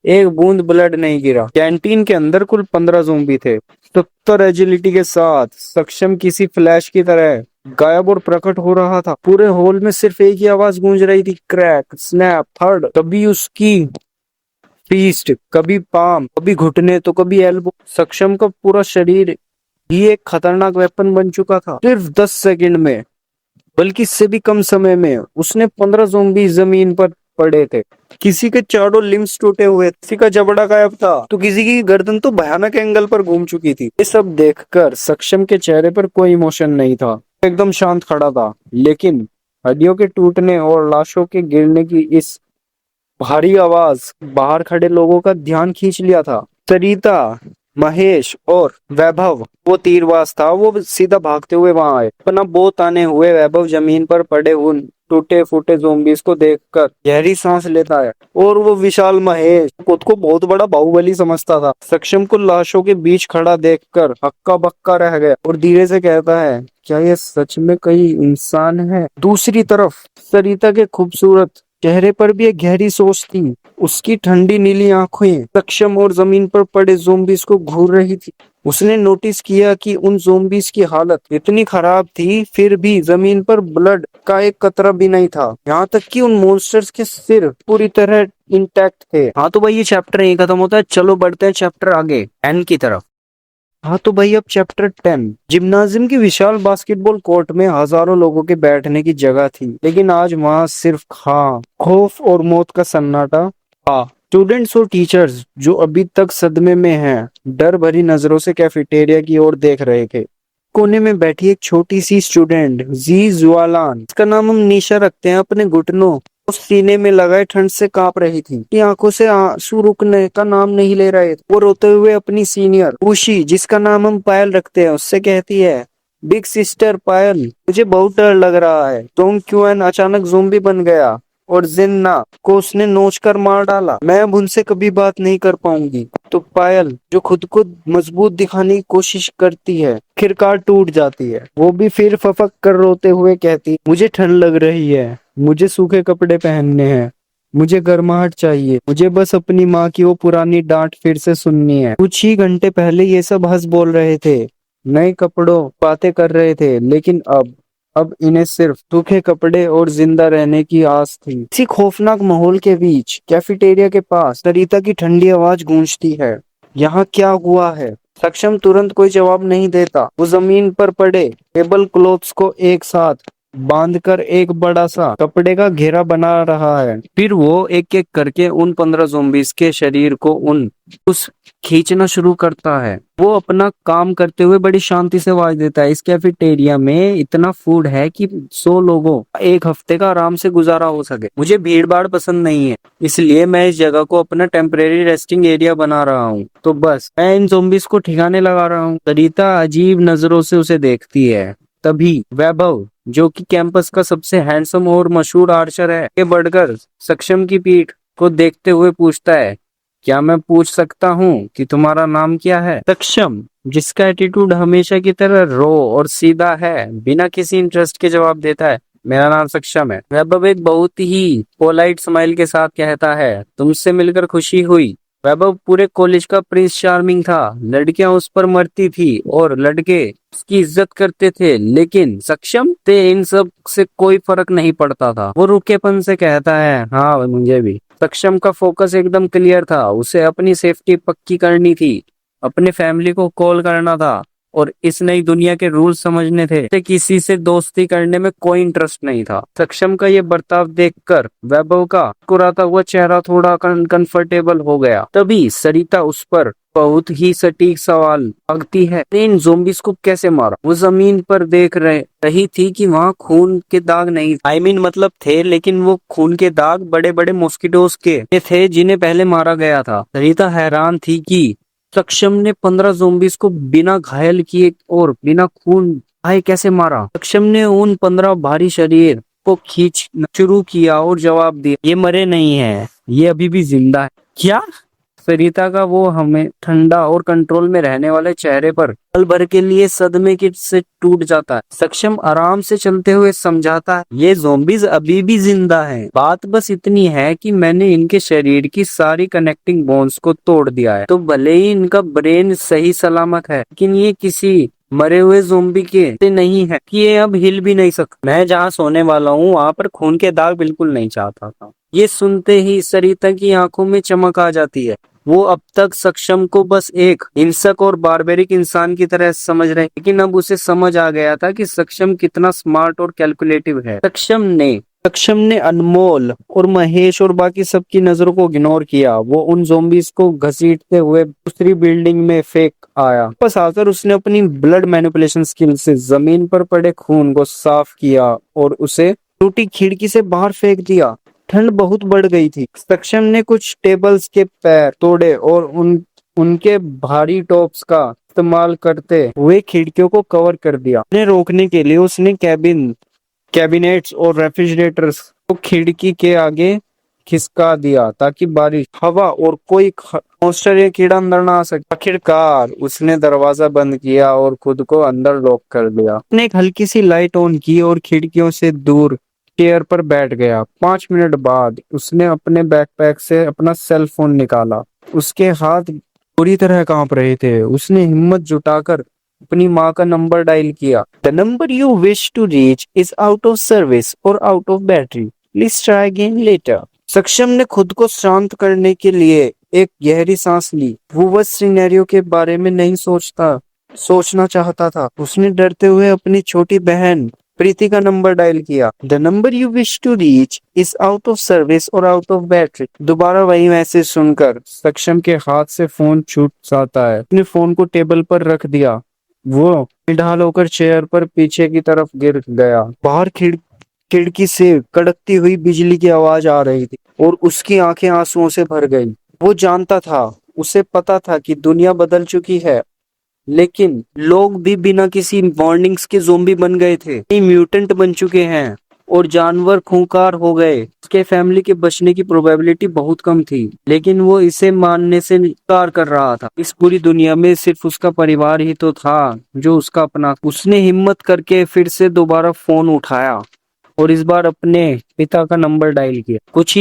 एक बूंद ब्लड नहीं गिरा। कैंटीन के अंदर कुल 15 ज़ोंबी थे। 70 एजिलिटी के साथ सक्षम किसी फ्लैश की तरह गायब और प्रकट हो रहा था। पूरे हॉल में सिर्फ एक ही आवाज गूंज रही थी, क्रैक, स्नैप, थर्ड। कभी उसकी फीस्ट, कभी पाम, कभी घुटने तो कभी एल्बो। सक्षम का पूरा शरीर ही एक खतरनाक वेपन बन चुका था। सिर्फ 10 सेकंड में, बल्कि इससे भी कम समय में, उसने 15 ज़ोंबी जमीन पर पड़े थे। किसी के चारों लिम्स टूटे हुए, किसी का जबड़ा गायब था तो किसी की गर्दन तो भयानक एंगल पर घूम चुकी थी। ये सब देखकर सक्षम के चेहरे पर कोई इमोशन नहीं था, एकदम शांत खड़ा था। लेकिन हड्डियों के टूटने और लाशों के गिरने की इस भारी आवाज बाहर खड़े लोगों का ध्यान खींच लिया था। सरिता, महेश और वैभव, वो तीरबाज था, वो सीधा भागते हुए वहां आए। अपना बो ताने हुए वैभव जमीन पर पड़े हुए टूटे फूटे ज़ोंबीज को देखकर गहरी सांस लेता है और वो विशाल महेश खुद को बहुत बड़ा बाहुबली समझता था। सक्षम को लाशों के बीच खड़ा देखकर हक्का बक्का रह गया और धीरे से कहता है, क्या ये सच में कोई इंसान है? दूसरी तरफ सरिता के खूबसूरत चेहरे पर भी एक गहरी सोच थी। उसकी ठंडी नीली आंखें सक्षम और जमीन पर पड़े ज़ोंबीज को घूर रही थी। उसने नोटिस किया कि उन ज़ोंबीज की हालत इतनी खराब थी, फिर भी जमीन पर ब्लड का एक कतरा भी नहीं था। यहाँ तक कि उन मॉन्स्टर्स के सिर पूरी तरह इंटैक्ट थे। हाँ तो भाई, ये चैप्टर यहीं खत्म होता है। चलो बढ़ते हैं चैप्टर आगे, एंड की तरफ। हाँ तो भाई अब चैप्टर 10। जिम्नाजियम की विशाल बास्केटबॉल कोर्ट में हजारों लोगों के बैठने की जगह थी, लेकिन आज वहां सिर्फ खौफ और मौत का सन्नाटा था। स्टूडेंट्स और टीचर्स जो अभी तक सदमे में हैं, डर भरी नजरों से कैफेटेरिया की ओर देख रहे थे। कोने में बैठी एक छोटी सी स्टूडेंट जी जुआलान, इसका नाम हम निशा रखते हैं, अपने घुटनों और सीने में लगाए ठंड से कांप रही थी। अपनी आंखों से आंसू रुकने का नाम नहीं ले रहे थे। वो रोते हुए अपनी सीनियर उशी, जिसका नाम हम पायल रखते हैं, उससे कहती है, बिग सिस्टर पायल, मुझे बहुत डर लग रहा है। टोंग क्यूएन अचानक ज़ोंबी बन गया और जिन्ना को उसने नोच कर मार डाला। मैं अब उनसे कभी बात नहीं कर पाऊंगी। तो पायल, जो खुद को मजबूत दिखाने की कोशिश करती है, आखिरकार टूट जाती है। वो भी फिर फफक कर रोते हुए कहती, मुझे ठंड लग रही है, मुझे सूखे कपड़े पहनने हैं, मुझे गर्माहट चाहिए, मुझे बस अपनी माँ की वो पुरानी डांट फिर से सुननी है। कुछ ही घंटे पहले ये सब हंस बोल रहे थे, नए कपड़ों बातें कर रहे थे, लेकिन अब इन्हें सिर्फ सूखे कपड़े और जिंदा रहने की आस थी। इसी खौफनाक माहौल के बीच कैफेटेरिया के पास सरिता की ठंडी आवाज गूंजती है, यहाँ क्या हुआ है? सक्षम तुरंत कोई जवाब नहीं देता। वो जमीन पर पड़े टेबल क्लॉथ्स को एक साथ बांधकर एक बड़ा सा कपड़े का घेरा बना रहा है। फिर वो एक एक करके उन 15 ज़ोंबीज के शरीर को उस खींचना शुरू करता है। वो अपना काम करते हुए बड़ी शांति से आवाज देता है, इस कैफेटेरिया में इतना फूड है कि 100 लोगों का एक हफ्ते का आराम से गुजारा हो सके। मुझे भीड़ भाड़ पसंद नहीं है, इसलिए मैं इस जगह को अपना टेम्परेरी रेस्टिंग एरिया बना रहा हूँ। तो बस मैं इन ज़ोंबीज को ठिकाने लगा रहा हूँ। सरिता अजीब नजरों से उसे देखती है। तभी वैभव, जो कि कैंपस का सबसे हैंडसम और मशहूर आर्चर है, के बढ़कर सक्षम की पीठ को देखते हुए पूछता है, क्या मैं पूछ सकता हूँ कि तुम्हारा नाम क्या है? सक्षम, जिसका एटीट्यूड हमेशा की तरह रो और सीधा है, बिना किसी इंटरेस्ट के जवाब देता है, मेरा नाम सक्षम है। वैभव एक बहुत ही पोलाइट स्माइल के साथ कहता है, तुमसे मिलकर खुशी हुई। वैभव पूरे कॉलेज का प्रिंस चार्मिंग था। लड़कियां उस पर मरती थी और लड़के उसकी इज्जत करते थे, लेकिन सक्षम से इन सब से कोई फर्क नहीं पड़ता था। वो रुखेपन से कहता है, हाँ मुझे भी। सक्षम का फोकस एकदम क्लियर था, उसे अपनी सेफ्टी पक्की करनी थी, अपने फैमिली को कॉल करना था और इस नई दुनिया के रूल समझने थे। उसे किसी से दोस्ती करने में कोई इंटरेस्ट नहीं था। सक्षम का ये बर्ताव देखकर वैभव का मुस्कुराता हुआ चेहरा थोड़ा अनकंफर्टेबल हो गया। तभी सरिता उस पर बहुत ही सटीक सवाल मांगती है, इन ज़ोंबीज को कैसे मारा? वो जमीन पर देख रही थी कि वहाँ खून के दाग नहीं, मतलब थे, लेकिन वो खून के दाग बड़े बड़े मॉस्किटोज के थे जिन्हें पहले मारा गया था। सरिता हैरान थी कि सक्षम ने 15 ज़ोंबीज को बिना घायल किए और बिना खून आए कैसे मारा। सक्षम ने उन 15 भारी शरीर को खींचना शुरू किया और जवाब दिया, ये मरे नहीं है, ये अभी भी जिंदा है। क्या? सरिता का वो हमें ठंडा और कंट्रोल में रहने वाले चेहरे पर पल भर के लिए सदमे की से टूट जाता है। सक्षम आराम से चलते हुए समझाता है, ये ज़ोंबीज अभी भी जिंदा हैं। बात बस इतनी है कि मैंने इनके शरीर की सारी कनेक्टिंग बोन्स को तोड़ दिया है, तो भले ही इनका ब्रेन सही सलामत है, लेकिन ये किसी मरे हुए ज़ोंबी के नहीं है कि ये अब हिल भी नहीं सकता। मैं जहाँ सोने वाला हूँ वहाँ पर खून के दाग बिल्कुल नहीं चाहता था। ये सुनते ही सरिता की आंखों में चमक आ जाती है। वो अब तक सक्षम को बस एक हिंसक और बारबेरिक इंसान की तरह समझ रहे, लेकिन अब उसे समझ आ गया था कि सक्षम कितना स्मार्ट और कैलकुलेटिव है। सक्षम ने अनमोल और महेश और बाकी सबकी नजरों को इग्नोर किया। वो उन ज़ोंबीज को घसीटते हुए दूसरी बिल्डिंग में फेंक आया। वापस आकर उसने अपनी ब्लड मैनिपुलेशन स्किल से जमीन पर पड़े खून को साफ किया और उसे टूटी खिड़की से बाहर फेंक दिया। ठंड बहुत बढ़ गई थी। सक्षम ने कुछ टेबल्स के पैर तोड़े और उनके भारी टॉप्स का इस्तेमाल करते हुए खिड़कियों को कवर कर दिया। उन्हें रोकने के लिए उसने कैबिनेट्स और रेफ्रिजरेटर्स को खिड़की के आगे खिसका दिया ताकि बारिश, हवा और कोई मॉन्स्टर या कीड़ा अंदर ना आ सके। आखिरकार उसने दरवाजा बंद किया और खुद को अंदर लॉक कर दिया। उसने एक हल्की सी लाइट ऑन की और खिड़कियों से दूर चेयर पर बैठ गया। 5 मिनट बाद उसने अपने बैकपैक से अपना सेल फोन निकाला। उसके हाथ पूरी तरह कांप रहे थे। उसने हिम्मत जुटाकर अपनी माँ का नंबर डायल किया। The number you wish to reach is out of service और out of battery, please try again later. Saksham ने खुद को शांत करने के लिए एक गहरी सांस ली। वो बस सिनेरियो के बारे में नहीं सोचता सोचना चाहता था। उसने डरते हुए अपनी छोटी बहन प्रीति का नंबर डायल किया। The number you wish to reach is out of service और आउट ऑफ बैटरी। दोबारा वही मैसेज सुनकर सक्षम के हाथ से फोन छूट जाता है। उसने फोन को टेबल पर रख दिया। वो निढाल होकर चेयर पर पीछे की तरफ गिर गया। बाहर खिड़की से कड़कती हुई बिजली की आवाज आ रही थी और उसकी आंखें आंसुओं से भर गई। वो जानता था, उसे पता था कि दुनिया बदल चुकी है, लेकिन लोग भी बिना किसी वार्निंग्स के ज़ोंबी बन गए थे, म्यूटेंट बन चुके हैं और जानवर खूंखार हो गए। उसके फैमिली के बचने की प्रोबेबिलिटी बहुत कम थी, लेकिन वो इसे मानने से इनकार कर रहा था। इस पूरी दुनिया में सिर्फ उसका परिवार ही तो था जो उसका अपना। उसने हिम्मत करके फिर से दोबारा फोन उठाया और इस बार अपने पिता का नंबर डायल किया। कुछ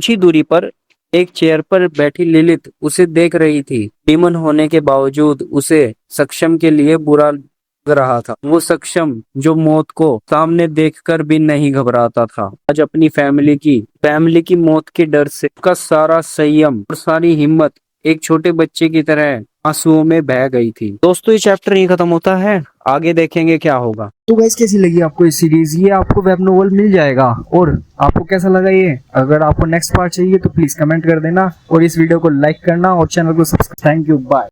ही दूरी पर एक चेयर पर बैठी लिलित उसे देख रही थी। डीमन होने के बावजूद उसे सक्षम के लिए बुरा लग रहा था। वो सक्षम जो मौत को सामने देखकर भी नहीं घबराता था, आज अपनी फैमिली की मौत के डर से उसका सारा संयम और सारी हिम्मत एक छोटे बच्चे की तरह आंसुओं में बह गई थी। दोस्तों, ये चैप्टर नहीं खत्म होता है, आगे देखेंगे क्या होगा। तो गाइस, कैसी लगी आपको ये सीरीज? ये आपको वेब नोवेल मिल जाएगा। और आपको कैसा लगा ये? अगर आपको नेक्स्ट पार्ट चाहिए तो प्लीज कमेंट कर देना और इस वीडियो को लाइक करना और चैनल को सब्सक्राइब। Thank you, bye.